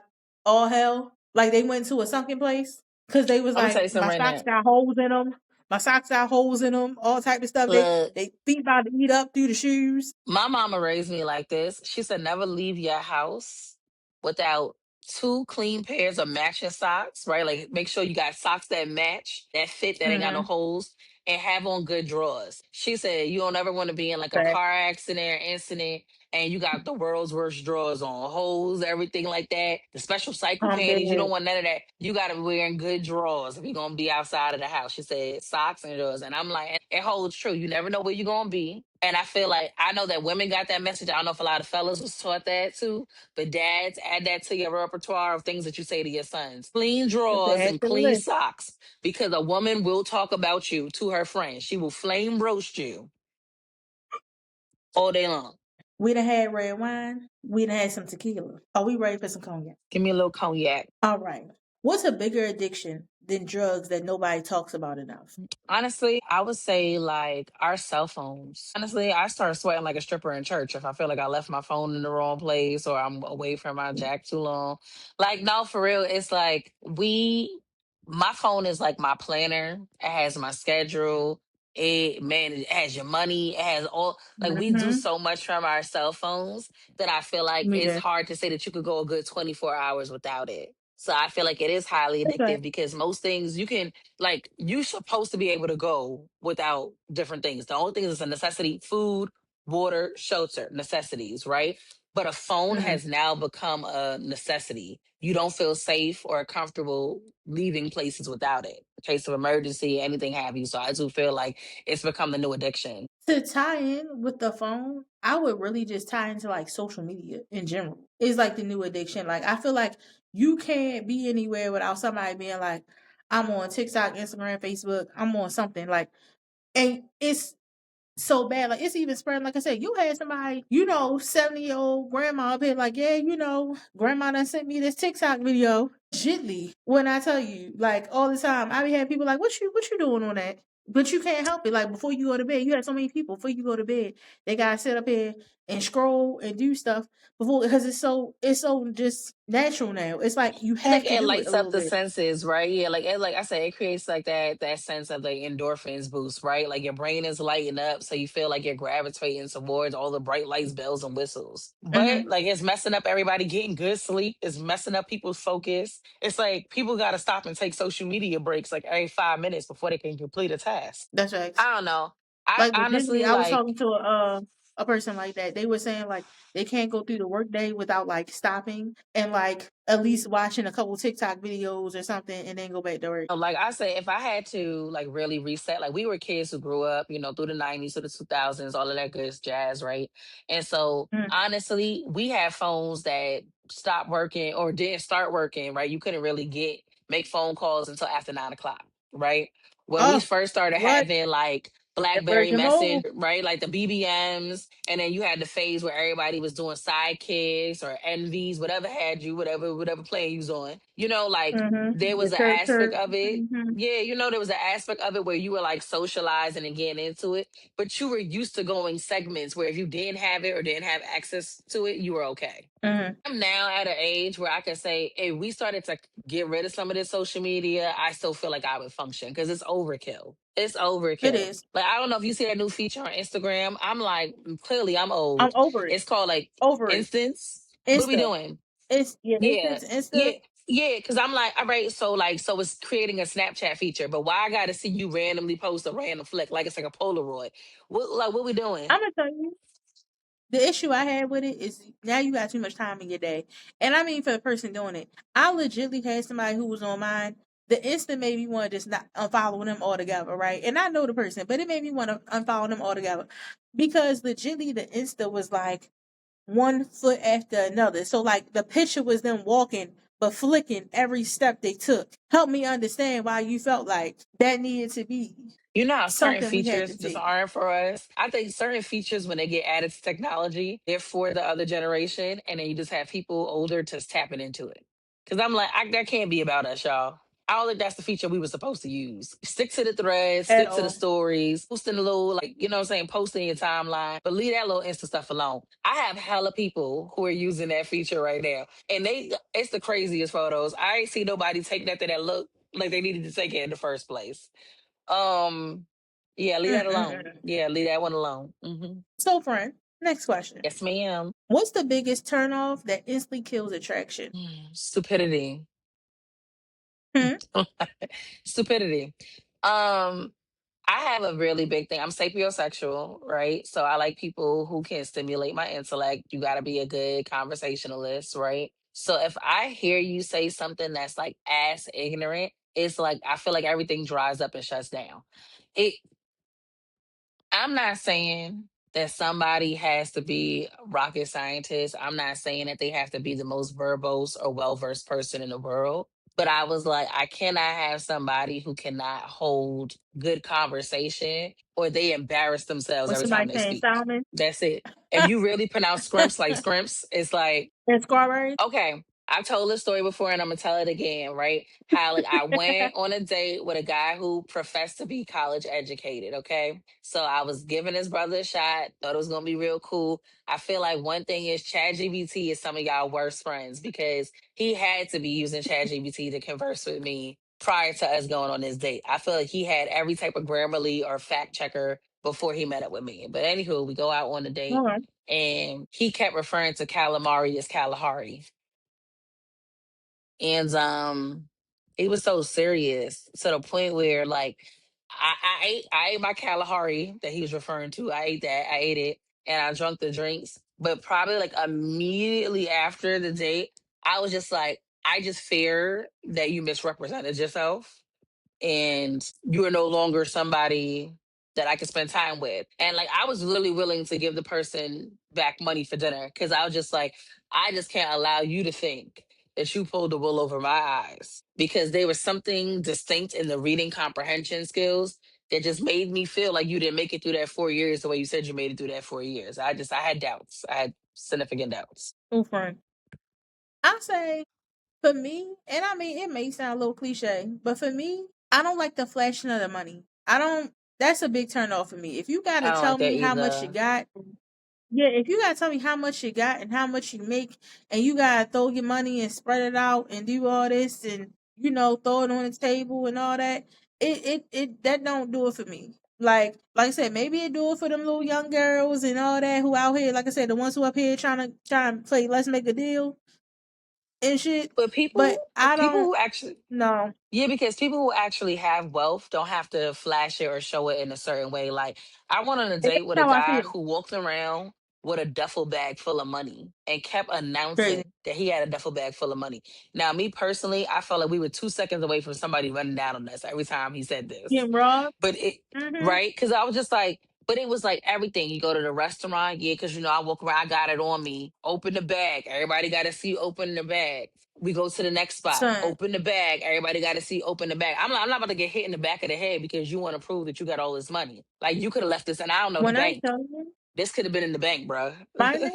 all hell. Like they went to a sunken place because they was I'm gonna tell you like, something my right socks now. got holes in them. My socks got holes in them. All type of stuff. Look, They feet about to eat up through the shoes. my mama raised me like this. She said, never leave your house without two clean pairs of matching socks, right? Like, make sure you got socks that match, that fit, that ain't got no Mm-hmm. holes, and have on good drawers. She said, you don't ever want to be in like a Fact. car accident or incident and you got the world's worst drawers on, holes, everything like that. The special cycle I'm dead. panties, you don't want none of that. You got to be wearing good drawers if you're going to be outside of the house. She said, socks and drawers. And I'm like, and it holds true. You never know where you're going to be. And I feel like I know that women got that message. I don't know if a lot of fellas was taught that too. But dads, add that to your repertoire of things that you say to your sons. Clean Just drawers add and to the clean list. socks. Because a woman will talk about you to her friends. She will flame roast you all day long. We done had red wine. We done had some tequila. Are we ready for some cognac? Give me a little cognac. All right. What's a bigger addiction than drugs that nobody talks about enough? Honestly, I would say like our cell phones. Honestly, I start sweating like a stripper in church if I feel like I left my phone in the wrong place or I'm away from my jack too long. Like, no, for real, it's like my phone is like my planner. It has my schedule. It has your money. It has all, like, we do Mm-hmm. so much from our cell phones that I feel like Me it's too. hard to say that you could go a good 24 hours without it. So I feel like it is highly That's right. addictive because most things you can, like, you're supposed to be able to go without different things. The only thing is a necessity: food, water, shelter, necessities, right? But a phone Mm-hmm. has now become a necessity. You don't feel safe or comfortable leaving places without it. In case of emergency, anything have you. So I do feel like it's become the new addiction. To tie in with the phone, I would really just tie into like social media in general. It's like the new addiction. Like I feel like you can't be anywhere without somebody being like, I'm on TikTok, Instagram, Facebook, I'm on something like, and it's so bad. Like it's even spreading. Like I said, you had somebody, 70-year-old grandma up here, like, yeah, grandma done sent me this TikTok video. Gently, when I tell you, like all the time, I be having people like, what you doing on that? But you can't help it. Like before you go to bed, you have so many people before you go to bed. They gotta sit up here and scroll and do stuff before because it's so just natural now. It's like you I think have to it do it a lights up little the bit. senses, right? Yeah, like I said, it creates like that sense of like endorphins boost, right? Like your brain is lighting up, so you feel like you're gravitating towards all the bright lights, bells, and whistles. But Hmm. like it's messing up everybody getting good sleep. It's messing up people's focus. It's like people got to stop and take social media breaks like every 5 minutes before they can complete a task. That's right. I don't know. I Like legitimately, honestly I was like. talking to a person like that. They were saying like they can't go through the workday without like stopping and like at least watching a couple TikTok videos or something and then go back to work. Like I say, if I had to like really reset, like we were kids who grew up, through the 90s to the 2000s, all of that good jazz, right? And so Mm. honestly, we had phones that stopped working or didn't start working, right? You couldn't really make phone calls until after 9 o'clock, right? When we Oh, first started what? having like That BlackBerry Virgin Message, Mobile? right? Like the BBMs, and then you had the phase where everybody was doing sidekicks or envies, whatever had you, whatever plan you was on. Like there The was an church aspect church. of it. Hmm. Yeah, there was an aspect of it where you were like socializing and getting into it, but you were used to going segments where if you didn't have it or didn't have access to it, you were okay. Hmm. I'm now at an age where I can say, hey, we started to get rid of some of this social media. I still feel like I would function because it's overkill. It's It overkill. is. Like, I don't know if you see that new feature on Instagram. I'm like, clearly I'm I'm old. over it. It's called like Over it. instance. What are we Insta. doing? Yeah. Instance. Insta. Yeah. Yeah, because I'm like, all right, so it's creating a Snapchat feature, but why I gotta see you randomly post a random flick like it's like a Polaroid? What we doing? I'm gonna tell you. The issue I had with it is now you got too much time in your day. And I mean for the person doing it. I legitly had somebody who was on mine. The instant made me want to just not unfollow them altogether, right? And I know the person, but it made me want to unfollow them altogether. Because legitly the Insta was like one foot after another. So like the picture was them walking but flicking every step they took. Help me understand why you felt like that needed to be You know how certain something we had to features just take. aren't for us? I think certain features, when they get added to technology, they're for the other generation. And then you just have people older just tapping into it. Cause I'm like, that can't be about us, y'all. I don't think that's the feature we were supposed to use. Stick to the threads, at stick to the all. stories, posting a little, like, you know what I'm saying, posting your timeline, but leave that little Insta stuff alone. I have hella people who are using that feature right now. And it's the craziest photos. I ain't see nobody take that look like they needed to take it in the first place. Um, yeah, leave that alone. Mm-mm-mm. Yeah, leave that one alone. So, friend, next question. Yes, ma'am. What's the biggest turnoff that instantly kills attraction? Stupidity. Hmm? Stupidity. Um, I have a really big thing. I'm sapiosexual, right? So I like people who can stimulate my intellect. You got to be a good conversationalist, right? So if I hear you say something that's like ass ignorant, it's like I feel like everything dries up and shuts down. It I'm not saying that somebody has to be a rocket scientist. I'm not saying that they have to be the most verbose or well versed person in the world. But I was like, I cannot have somebody who cannot hold good conversation or they embarrass themselves Or every somebody time they saying speak. salmon That's it. If you really pronounce scrimps like scrimps, it's like, and strawberries? okay, I've told this story before and I'm gonna tell it again, right? How like I went on a date with a guy who professed to be college educated, okay? So I was giving his brother a shot, thought it was gonna be real cool. I feel like one thing is ChatGPT is some of y'all worst friends because he had to be using ChatGPT to converse with me prior to us going on this date. I feel like he had every type of Grammarly or fact checker before he met up with me. But anywho, we go out on a date All right. and he kept referring to calamari as Kalahari. And he was so serious to the point where like I ate my Kalahari that he was referring to. I ate that, I ate it, and I drank the drinks. But probably like immediately after the date, I was just like, I just fear that you misrepresented yourself and you are no longer somebody that I can spend time with. And like I was really willing to give the person back money for dinner because I was just like, I just can't allow you to think that you pulled the wool over my eyes because there was something distinct in the reading comprehension skills that just made me feel like you didn't make it through that 4 years the way you said you made it through that 4 years. I had doubts. I had significant doubts. Oh, friend. I say for me, and I mean it may sound a little cliche, but for me, I don't like the flashing of the money. I don't. That's a big turn off for me. If you I gotta don't tell like that me how much you either. got, yeah, if you gotta tell me how much you got and how much you make, and you gotta throw your money and spread it out and do all this and throw it on the table and all that, it that don't do it for me. Like I said, maybe it do it for them little young girls and all that who out here, like I said, the ones who up here trying to play let's make a deal and shit. But But I people don't who actually know. Yeah, because people who actually have wealth don't have to flash it or show it in a certain way. Like, I went on a And date with that's a how I guy feel. who walked around with a duffel bag full of money and kept Crazy. announcing that he had a duffel bag full of money. Now, me personally, I felt like we were 2 seconds away from somebody running down on us every time he said this. Getting robbed. But it, Mm-hmm. right? Because I was just like, but it was like everything. You go to the restaurant, yeah, because I walk around, I got it on me. Open the bag. Everybody got to see you open the bag. We go to the next spot. Son, Open the bag. Everybody got to see open the bag. I'm not about to get hit in the back of the head because you want to prove that you got all this money. Like you could have left this, and I don't know the when I bank. tell you, This could have been in the bank, bro. mine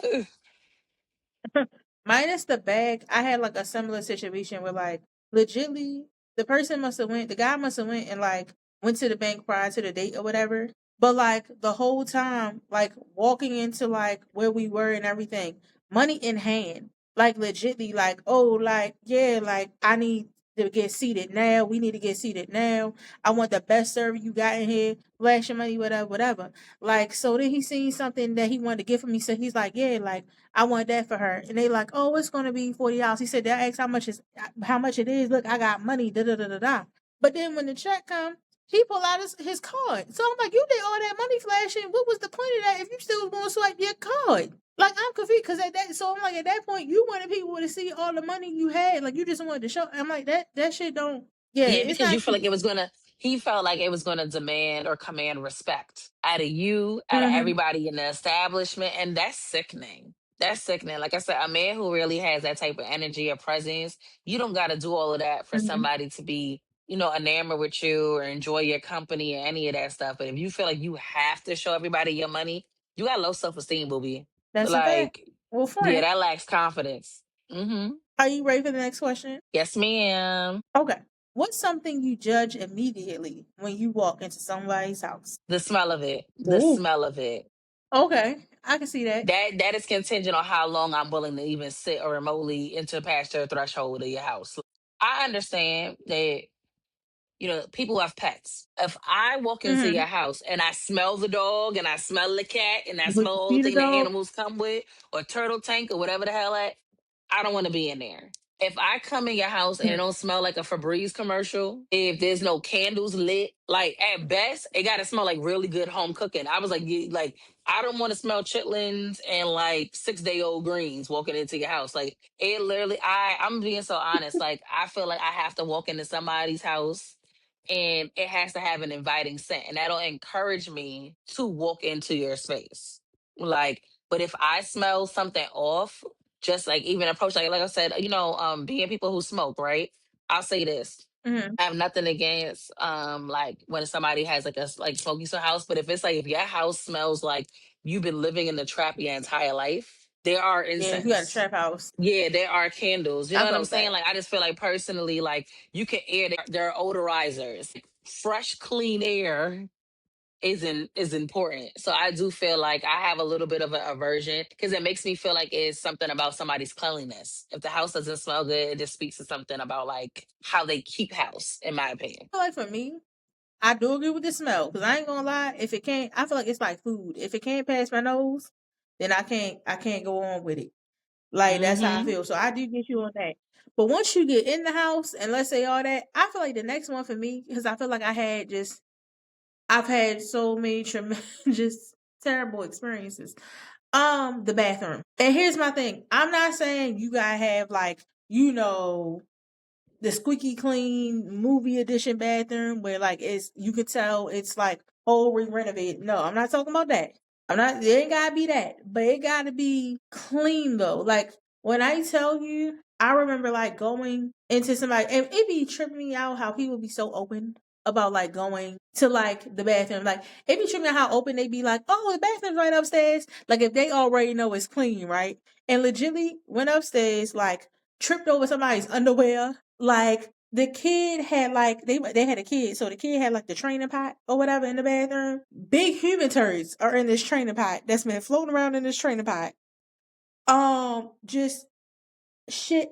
minus the bag, I had like a similar situation where like legitly the person must have went, the guy must have went and like went to the bank prior to the date or whatever. But like the whole time, like walking into like where we were and everything, money in hand, like legitly, like oh, like yeah, like I need to get seated now. We need to get seated now. I want the best server you got in here. Flash your money, whatever, whatever. Like so, then he seen something that he wanted to get for me, so he's like, yeah, like I want that for her. And they like, oh, it's gonna be $40. He said, they asked how much it is. Look, I got money, da da da da da. But then when the check come, he pulled out his card. So I'm like, you did all that money flashing. What was the point of that if you still was gonna swipe your card? Like I'm confused because at that so I'm like at that point you wanted people to see all the money you had. Like you just wanted to show. I'm like that shit don't yeah, Yeah, it's because you not feel like cute. he felt like it was gonna demand or command respect out of you, out of Mm-hmm. everybody in the establishment. And that's sickening. That's sickening. Like I said, a man who really has that type of energy or presence, you don't gotta do all of that for Mm-hmm. somebody to be, enamored with you or enjoy your company or any of that stuff. But if you feel like you have to show everybody your money, you got low self-esteem, booby. That's a fact. Like, Well, yeah, friend, that lacks confidence. are you ready for the next question? Yes, ma'am. Okay. What's something you judge immediately when you walk into somebody's house? The smell of it. The Ooh. smell of it. Okay, I can see that. That is contingent on how long I'm willing to even sit or remotely into past your threshold of your house. I understand that, people have pets. If I walk into your Mhm. house and I smell the dog and I smell the cat and I Would smell you all the feed a thing the dog? animals come with, or turtle tank or whatever the hell I don't want to be in there. If I come in your house and it Mhm. don't smell like a Febreze commercial, if there's no candles lit, like at best, it gotta smell like really good home cooking. I was like, like I don't want to smell chitlins and like 6 day old greens walking into your house. Like it literally, I'm being so honest. Like I feel like I have to walk into somebody's house and it has to have an inviting scent, and that'll encourage me to walk into your space. Like, but if I smell something off, just like even approach, like I said, being people who smoke, right? I'll say this. Mhm. I have nothing against like when somebody has like a like smoky house, but if it's like if your house smells like you've been living in the trap your entire life, there are Yeah, if you got a incense. trap house, Yeah, there are candles. You know I what go I'm with saying? that. Like I just feel like personally, like you can air there are odorizers. Fresh, clean air is important. So I do feel like I have a little bit of an aversion because it makes me feel like it's something about somebody's cleanliness. If the house doesn't smell good, it just speaks to something about like how they keep house, in my opinion. I feel like for me, I do agree with the smell because I ain't gonna lie. If it can't, I feel like it's like food. If it can't pass my nose, then I can't go on with it. Like that's how I Hmm. feel. So I do get you on that. But once you get in the house and let's say all that, I feel like the next one for me because I feel like I've had so many tremendous terrible experiences. The bathroom. And here's my thing. I'm not saying you gotta have like, you know, the squeaky clean movie edition bathroom where like it's you could tell it's like whole renovated. No, I'm not talking about that. I'm not it ain't gotta be that. But it gotta be clean though. Like when I tell you, I remember like going into somebody and it be tripping me out how people be so open about like going to like the bathroom. Like it be tripping me out how open they be like, oh the bathroom's right upstairs. Like if they already know it's clean, right? And legitly went upstairs, like tripped over somebody's underwear. Like the kid had like they had a kid, so the kid had like the training pot or whatever in the bathroom. Big human turds are in this training pot that's been floating around in this training pot. Just shit,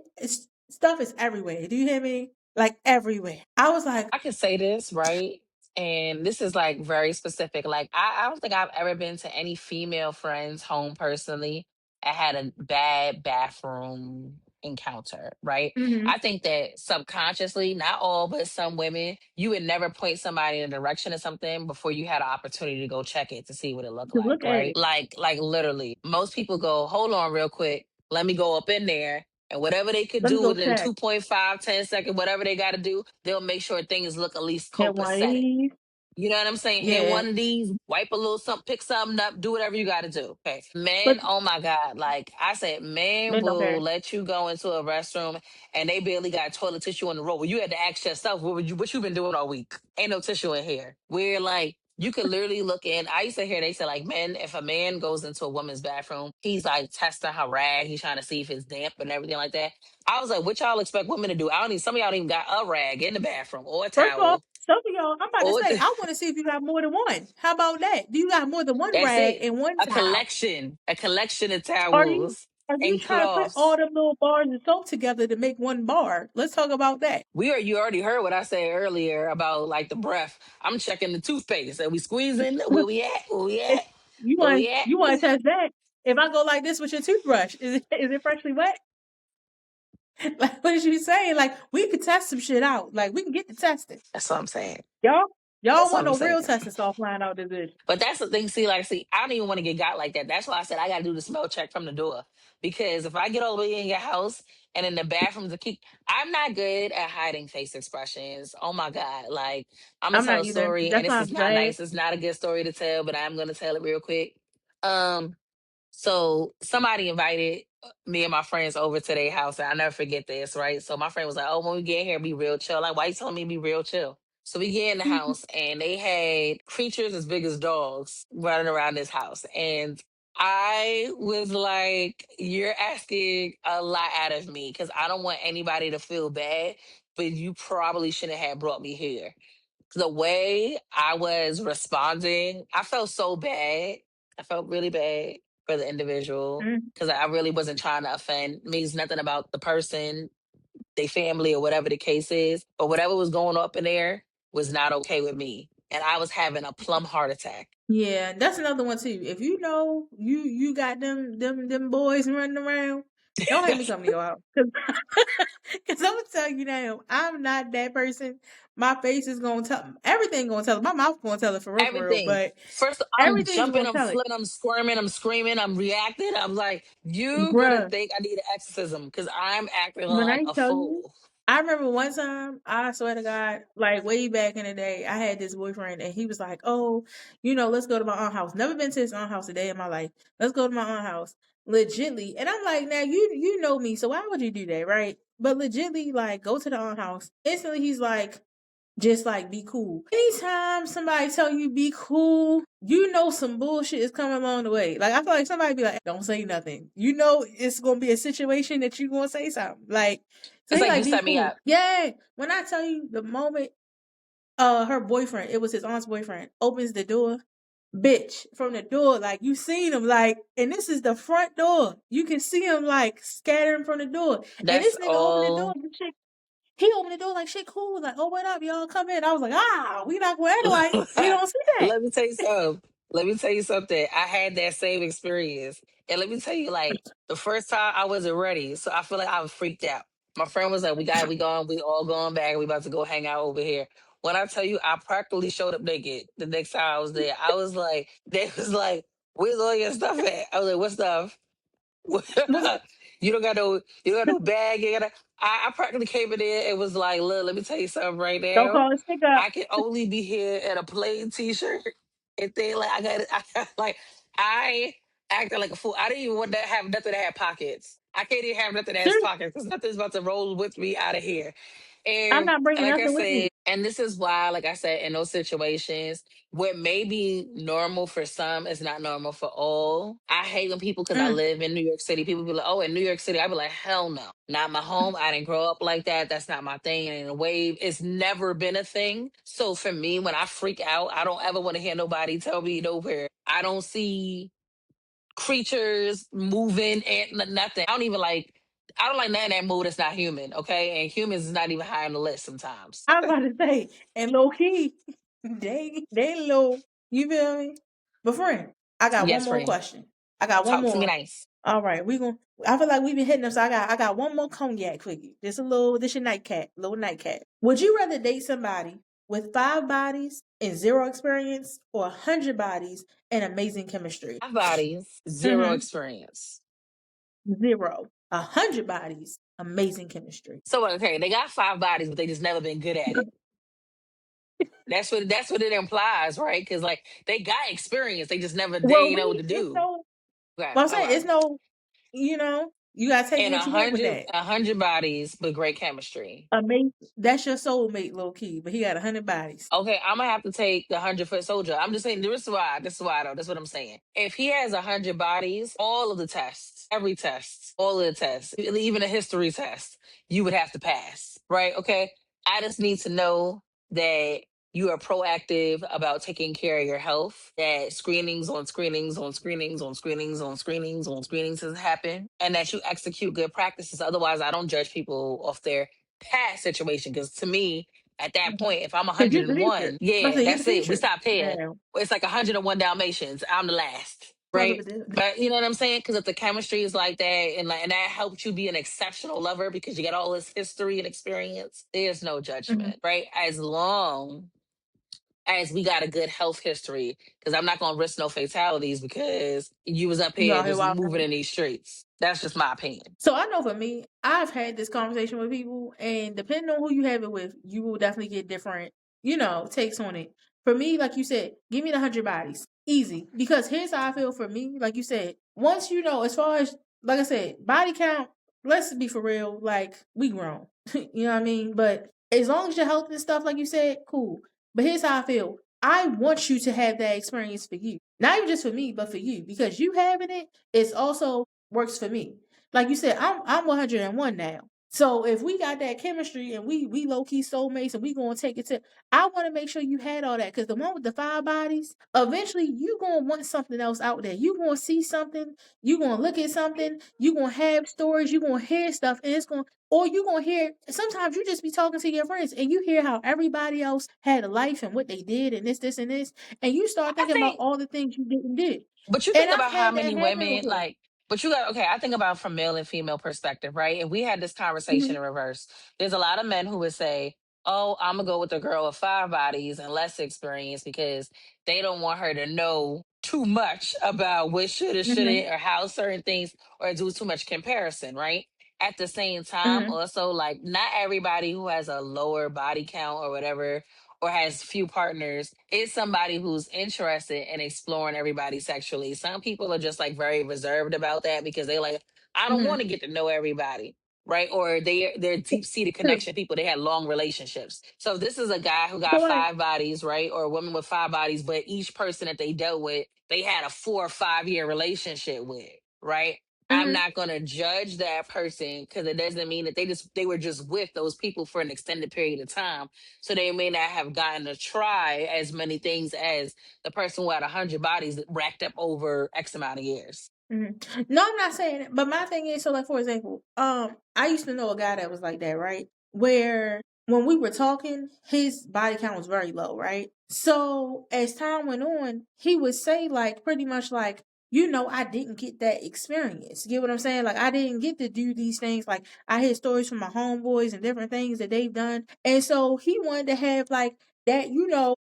stuff is everywhere. Do you hear me? Like everywhere. I was like, I can say this, right? And this is like very specific. Like I don't think I've ever been to any female friend's home personally. I had a bad bathroom encounter, right? mm-hmm, I think that subconsciously, not all, but some women, you would never point somebody in the direction of something before you had an opportunity to go check it to see what it looked to like, look at right? it. Like literally, most people go, hold on real quick, let me go up in there and whatever they could Let me do go within check. 2.5, 10 seconds, whatever they got to do, they'll make sure things look at least Get one of copacetic. these. You know what I'm saying? Hit Yeah. one of these, wipe a little something, pick something up, do whatever you got to do. Okay. But Men, oh my God. Like I said, men men don't will care. let you go into a restroom and they barely got toilet tissue on the roll. Well, you had to ask yourself, what you been doing all week? Ain't no tissue in here. Where like, you could literally look in. I used to hear they say like men, if a man goes into a woman's bathroom, he's like testing her rag. He's trying to see if it's damp and everything like that. I was like, what y'all expect women to do? I don't even, some of y'all don't even got a rag in the bathroom or a First of all, towel. some of y'all, I'm about to Or say, I want to see if you got more than one. How about that? Do you got more than one that's rag it. and one towel? A collection of Are you towels are you and trying to put all cloths. them little bars of soap together to make one bar? Let's talk about that. You already heard what I said earlier about like the breath. I'm checking the toothpaste. Are we squeezing? Where we at? Where we If at? you Where want we at? you want to test that? If I go like this with your toothbrush, is it freshly wet? Like what is you saying? Like we could test some shit out. Like we can get to testing. That's what I'm saying. Y'all don't That's what want I'm no saying. real testing stuff flying out this bitch. But that's the thing. See, I don't even want to get got like that. That's why I said I got to do the smell check from the door. Because if I get all the way in your house and in the bathrooms, I'm not good at hiding face expressions. Oh my God. Like, I'm going I'm to tell not a either. story, and That's this why is I'm not glad. nice. It's not a good story to tell, but I'm going to tell it real quick. Um, so somebody invited me and my friends over to their house, and I never forget this, right? So my friend was like, "Oh, when we get here, be real chill." Like, why you telling me to be real chill? So we get in the house, and they had creatures as big as dogs running around this house, and I was like, "You're asking a lot out of me because I don't want anybody to feel bad." but you probably shouldn't have brought me here. The way I was responding, I felt so bad. I felt really bad for the individual Mm. because I really wasn't trying to offend. It means nothing about the person, their family, or whatever the case is. But whatever was going up in there was not okay with me. And I was having a plum heart attack. Yeah, that's another one too. If you know you got them boys running around, don't have me come to your house. Cause, 'cause I'm gonna tell you now, I'm not that person. My face is gonna tell everything. Gonna tell it. My mouth gonna tell it for real. Everything. But First, I'm everything's jumping, gonna I'm tell it, flipping, I'm squirming, I'm screaming, I'm reacting. I'm like, you're gonna bruh. think I need an exorcism because I'm acting When like I a tell you, fool. I remember one time, I swear to God, like way back in the day, I had this boyfriend and he was like, "Oh, let's go to my aunt house." Never been to his aunt house a day in my life. Let's go to my aunt house. Legitly. And I'm like, now you know me, so why would you do that, right? But legitly, like, go to the aunt house. Instantly he's like, just like be cool. Anytime somebody tell you be cool, you know some bullshit is coming along the way. Like I feel like somebody be like, don't say nothing. You know it's gonna be a situation that you gonna say something. Like so It's he like, like you be set me cool. up. Yeah. When I tell you the moment her boyfriend, it was his aunt's boyfriend, opens the door, bitch, from the door, like you seen him, like, and this is the front door. You can see him like scattering from the door. And That's this nigga opened the door, all. the chick he opened the door like shit cool, like, oh what up, y'all come in. I was like, we not gonna act like we don't see that. Let me tell you something. Let me tell you something. I had that same experience. And let me tell you, like, the first time I wasn't ready. So I feel like I was freaked out. My friend was like, we all going back. We about to go hang out over here. When I tell you, I practically showed up naked the next time I was there. I was like, they was like, where's all your stuff at? I was like, what stuff? Was it You don't got no bag. You got I practically came in there and was like, look, let me tell you something right don't now. call it stick up. I can only be here in a plain t-shirt and then like I got like I acted like a fool. I didn't even want to have nothing that had pockets. I can't even have nothing that has Seriously, pockets because nothing's about to roll with me out of here. I'm And not bringing like I nothing with me. said, and this is why, like I said, in those situations, what may be normal for some is not normal for all. I hate when people, because I Mm, live in New York City, people be like, oh, in New York City, I be like, hell no. Not my home. I didn't grow up like that. That's not my thing. And in a way, it's never been a thing. So for me, when I freak out, I don't ever want to hear nobody tell me nowhere. I don't see creatures moving and nothing. I don't like nothing that move that's not human, okay? And humans is not even high on the list sometimes. I was about to say, and low key, they low. You feel me? But friend, I got one Yes, more friend. question. I got one Talk to me more. nice. All right, we going I feel like we've been hitting them, so I got one more cognac for you. This your nightcap, little nightcap. Would you rather date somebody with 5 bodies and zero experience, or 100 bodies and amazing chemistry? My bodies, zero Mm-hmm. experience. Zero. 100 bodies, amazing chemistry. So okay, they got 5 bodies, but they just never been good at it. That's what it implies, right? Because like they got experience, they Well, ain't know what we to it's do. no. Okay, Well, I'm saying okay. it's no. You gotta take And what you want with that. 100 bodies, but great chemistry. Amazing. That's your soulmate, low key, but he got 100 bodies. Okay, I'm gonna have to take the 100-foot soldier. I'm just saying this is why. This is why though. That's what I'm saying. If he has 100 bodies, all of the tests, every test, all of the tests, even a history test, you would have to pass. Right? Okay. I just need to know that you are proactive about taking care of your health, that screenings on screenings on screenings on screenings on screenings on screenings has happened, and that you execute good practices. Otherwise, I don't judge people off their past situation. Because to me, at that point, if I'm Cause you're the teacher. 101, I'm yeah, saying you're the that's it. We teacher. stop there. Yeah. It's like 101 Dalmatians. I'm the last, Brother, right? but the- But you know what I'm saying? Because if the chemistry is like that, and that helps you be an exceptional lover because you got all this history and experience, there's no Mhm. judgment, right? As long as we got a good health history, because I'm not gonna risk no fatalities because you was up You here out here just wild. moving in these streets. That's just my opinion. So I know for me, I've had this conversation with people, and depending on who you have it with, you will definitely get different, takes on it. For me, like you said, give me the 100 bodies, easy. Because here's how I feel for me. Like you said, once as far as like I said, body count. Let's be for real. Like we grown, you know what I mean. But as long as you're healthy and stuff, like you said, cool. But here's how I feel. I want you to have that experience for you, not even just for me, but for you, because you having it is also works for me. Like you said, I'm 101 now. So if we got that chemistry and we low key soulmates and we gonna take it to, I want to make sure you had all that because the one with the five bodies, eventually you gonna want something else out there. You gonna see something, you gonna look at something, you gonna have stories, you gonna hear stuff, and it's gonna, or you gonna hear. Sometimes you just be talking to your friends and you hear how everybody else had a life and what they did and this and this, and you start I thinking about think all the things you didn't do. But you And think I've about how had that many happen women before. but you got okay. I think about from male and female perspective, right? And we had this conversation Mhm, in reverse. There's a lot of men who would say, "Oh, I'm gonna go with a girl with five bodies and less experience because they don't want her to know too much about what should or mhm, shouldn't or how certain things or do too much comparison." Right? At the same time, mhm, also like not everybody who has a lower body count or whatever or has few partners is somebody who's interested in exploring everybody sexually. Some people are just like very reserved about that because they like, I don't mhm. want to get to know everybody. Right. Or they're deep seated True. connection people. They had long relationships. So if this is a guy who So got like, five bodies, right? Or a woman with five bodies, but each person that they dealt with, they had a 4 or 5 year relationship with, right? I'm mhm. not gonna judge that person because it doesn't mean that they were just with those people for an extended period of time, so they may not have gotten to try as many things as the person who had 100 bodies that racked up over X amount of years. Mhm. No, I'm not saying it, but my thing is, so like for example, I used to know a guy that was like that, right? Where when we were talking, his body count was very low, right? So as time went on, he would say like pretty much like, I didn't get that experience. You get what I'm saying? Like I didn't get to do these things. Like I hear stories from my homeboys and different things that they've done. And so he wanted to have like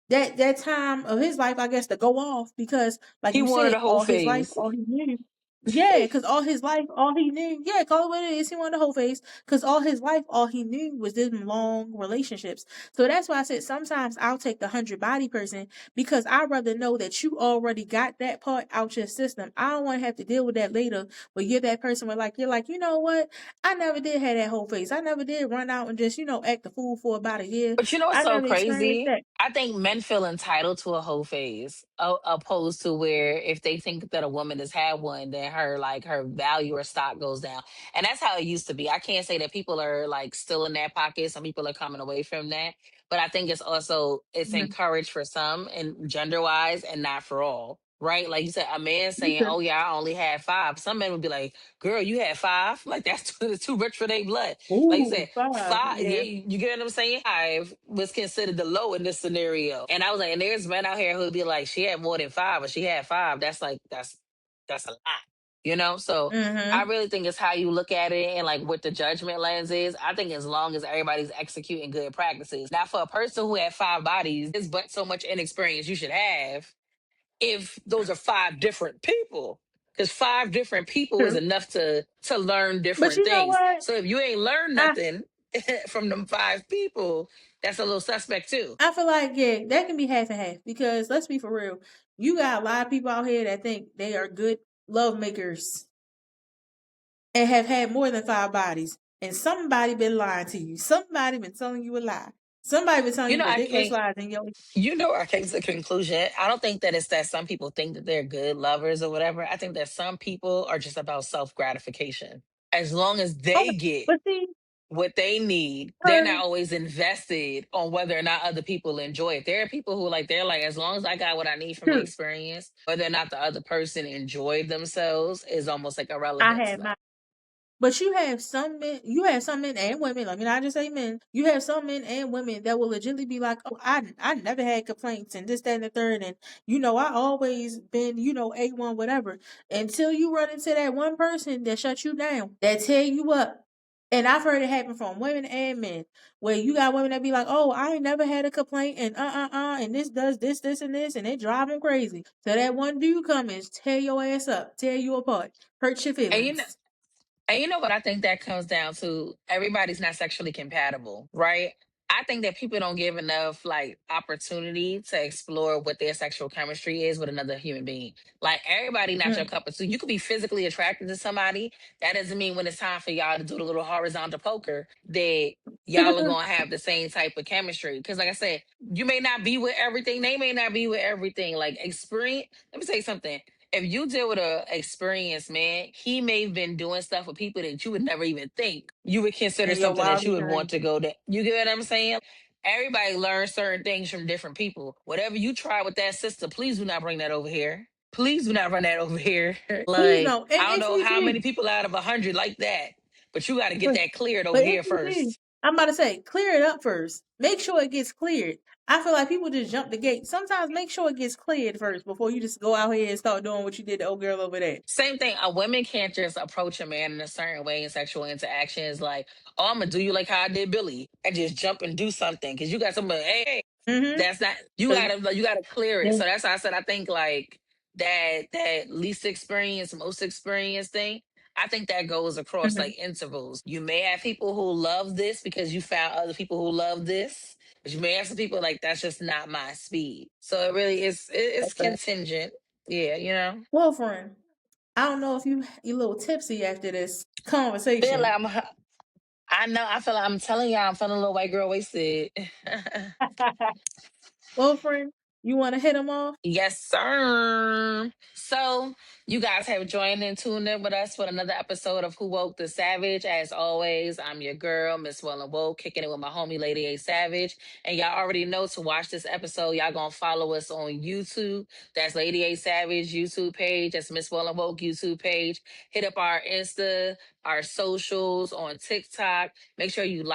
that, that time of his life, I guess, to go off because like He you wanted said, a whole all his life, phase. all he knew. Yeah, because all his life, all he knew, yeah, call it what it is. He wanted the whole face because all his life, all he knew was them long relationships. So that's why I said sometimes I'll take the 100 body person because I'd rather know that you already got that part out your system. I don't want to have to deal with that later. But you're that person where like you're like, you know what? I never did have that whole face. I never did run out and just act the fool for about a year. But you know what's I so never experienced crazy? that. I think men feel entitled to a whole phase, opposed to where if they think that a woman has had one, then her value or stock goes down. And that's how it used to be. I can't say that people are like still in that pocket. Some people are coming away from that. But I think it's Mhm. encouraged for some and gender wise and not for all. Right? Like you said, a man saying, Okay. "Oh yeah, I only had five." Some men would be like, "Girl, you had five? Like that's too rich for their blood." Like you Ooh, said, five. five, yeah, Yeah. you get what I'm saying? Five was considered the low in this scenario. And I was like, and there's men out here who'd be like, she had more than five, or she had five. That's a lot. So I Mm-hmm. really think it's how you look at it and like what the judgment lens is. I think as long as everybody's executing good practices. Now, for a person who had five bodies, there's but so much inexperience you should have if those are five different people, because five different people is True. enough to learn But different you know things. what? So if you ain't learned I nothing from them five people, that's a little suspect too. I feel like yeah, that can be half and half because let's be for real. You got a lot of people out here that think they are good love makers and have had more than five bodies. And somebody been lying to you. Somebody been telling you a lie. Somebody been telling you you know i ridiculous can't lies in your I came to the conclusion, I don't think that it's that some people think that they're good lovers or whatever. I think that some people are just about self gratification. As long as they okay. get But see, what they need, they're her not always invested on whether or not other people enjoy it. There are people who they're like, as long as I got what I need from the true. experience, whether or not the other person enjoyed themselves is almost like I irrelevant to had them. my But you have some men and women, let me not just say men, you have some men and women that will legitimately be like, oh, I never had complaints and this, that, and the third, and I always been, A1, whatever. Until you run into that one person that shuts you down, that tear you up. And I've heard it happen from women and men, where you got women that be like, oh, I ain't never had a complaint, and and this does and this, and they drive them crazy. So that one dude come and tear your ass up, tear you apart, hurt your And you know, feelings. And you know what I think that comes down to? Everybody's not sexually compatible, right? I think that people don't give enough like opportunity to explore what their sexual chemistry is with another human being. Like everybody not your Mm. cup of tea. You could be physically attracted to somebody. That doesn't mean when it's time for y'all to do the little horizontal poker that y'all are gonna have the same type of chemistry. Because like I said, you may not be with everything. They may not be with everything. Like experience. Let me say something. if you deal with a experienced man, he may have been doing stuff with people that you would never even think you would consider in your something that you wildest would want dreams. to go to. You get what I'm saying? Everybody learns certain things from different people. Whatever you try with that sister, please do not bring that over here. Please do not run that over here. Please Like, don't. And I don't if know you how many do, people out of 100 like that, but you got to get but that cleared over but if here you do, first. I'm about to say, clear it up first. Make sure it gets cleared. I feel like people just jump the gate. Sometimes make sure it gets cleared first before you just go out here and start doing what you did to old girl over there. Same thing. A woman can't just approach a man in a certain way in sexual interactions, like, "Oh, I'm gonna do you like how I did Billy," and just jump and do something because you got somebody. Hey, Mm-hmm. that's not. You Cause gotta clear it. yeah. So that's why I said I think like that least experience, most experience thing. I think that goes across Mhm. like intervals. You may have people who love this because you found other people who love this, but you may have some people like that's just not my speed. So it really is. It's That's that. contingent. Yeah, you know. Well, friend, I don't know if you a little tipsy after this Feel like conversation. I know. I feel like I'm telling y'all, I'm feeling a little white girl wasted. Well, friend, you want to hit them off? Yes, sir. So, you guys have joined and tuned in with us for another episode of Who Woke the Savage. As always, I'm your girl, Miss Well and Woke, kicking it with my homie, Lady A Savage. And y'all already know to watch this episode, y'all gonna follow us on YouTube. That's Lady A Savage YouTube page. That's Miss Well and Woke YouTube page. Hit up our Insta, our socials on TikTok. Make sure you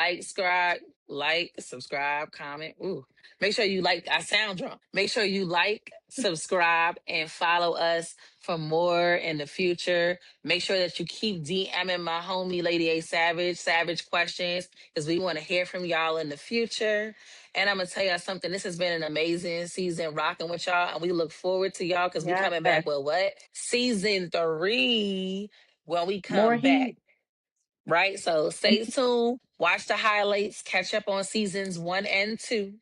subscribe, comment. Ooh. Make sure you like, I sound drunk. Make sure you like, subscribe, and follow us for more in the future. Make sure that you keep DMing my homie, Lady A Savage, Savage questions, because we want to hear from y'all in the future. And I'm going to tell y'all something. This has been an amazing season rocking with y'all. And we look forward to y'all because we Yeah. coming back with what? Season 3 when we More come back. heat. Right? So stay tuned. Watch the highlights. Catch up on seasons 1 and 2.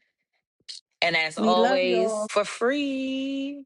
And as We love always, y'all. for free.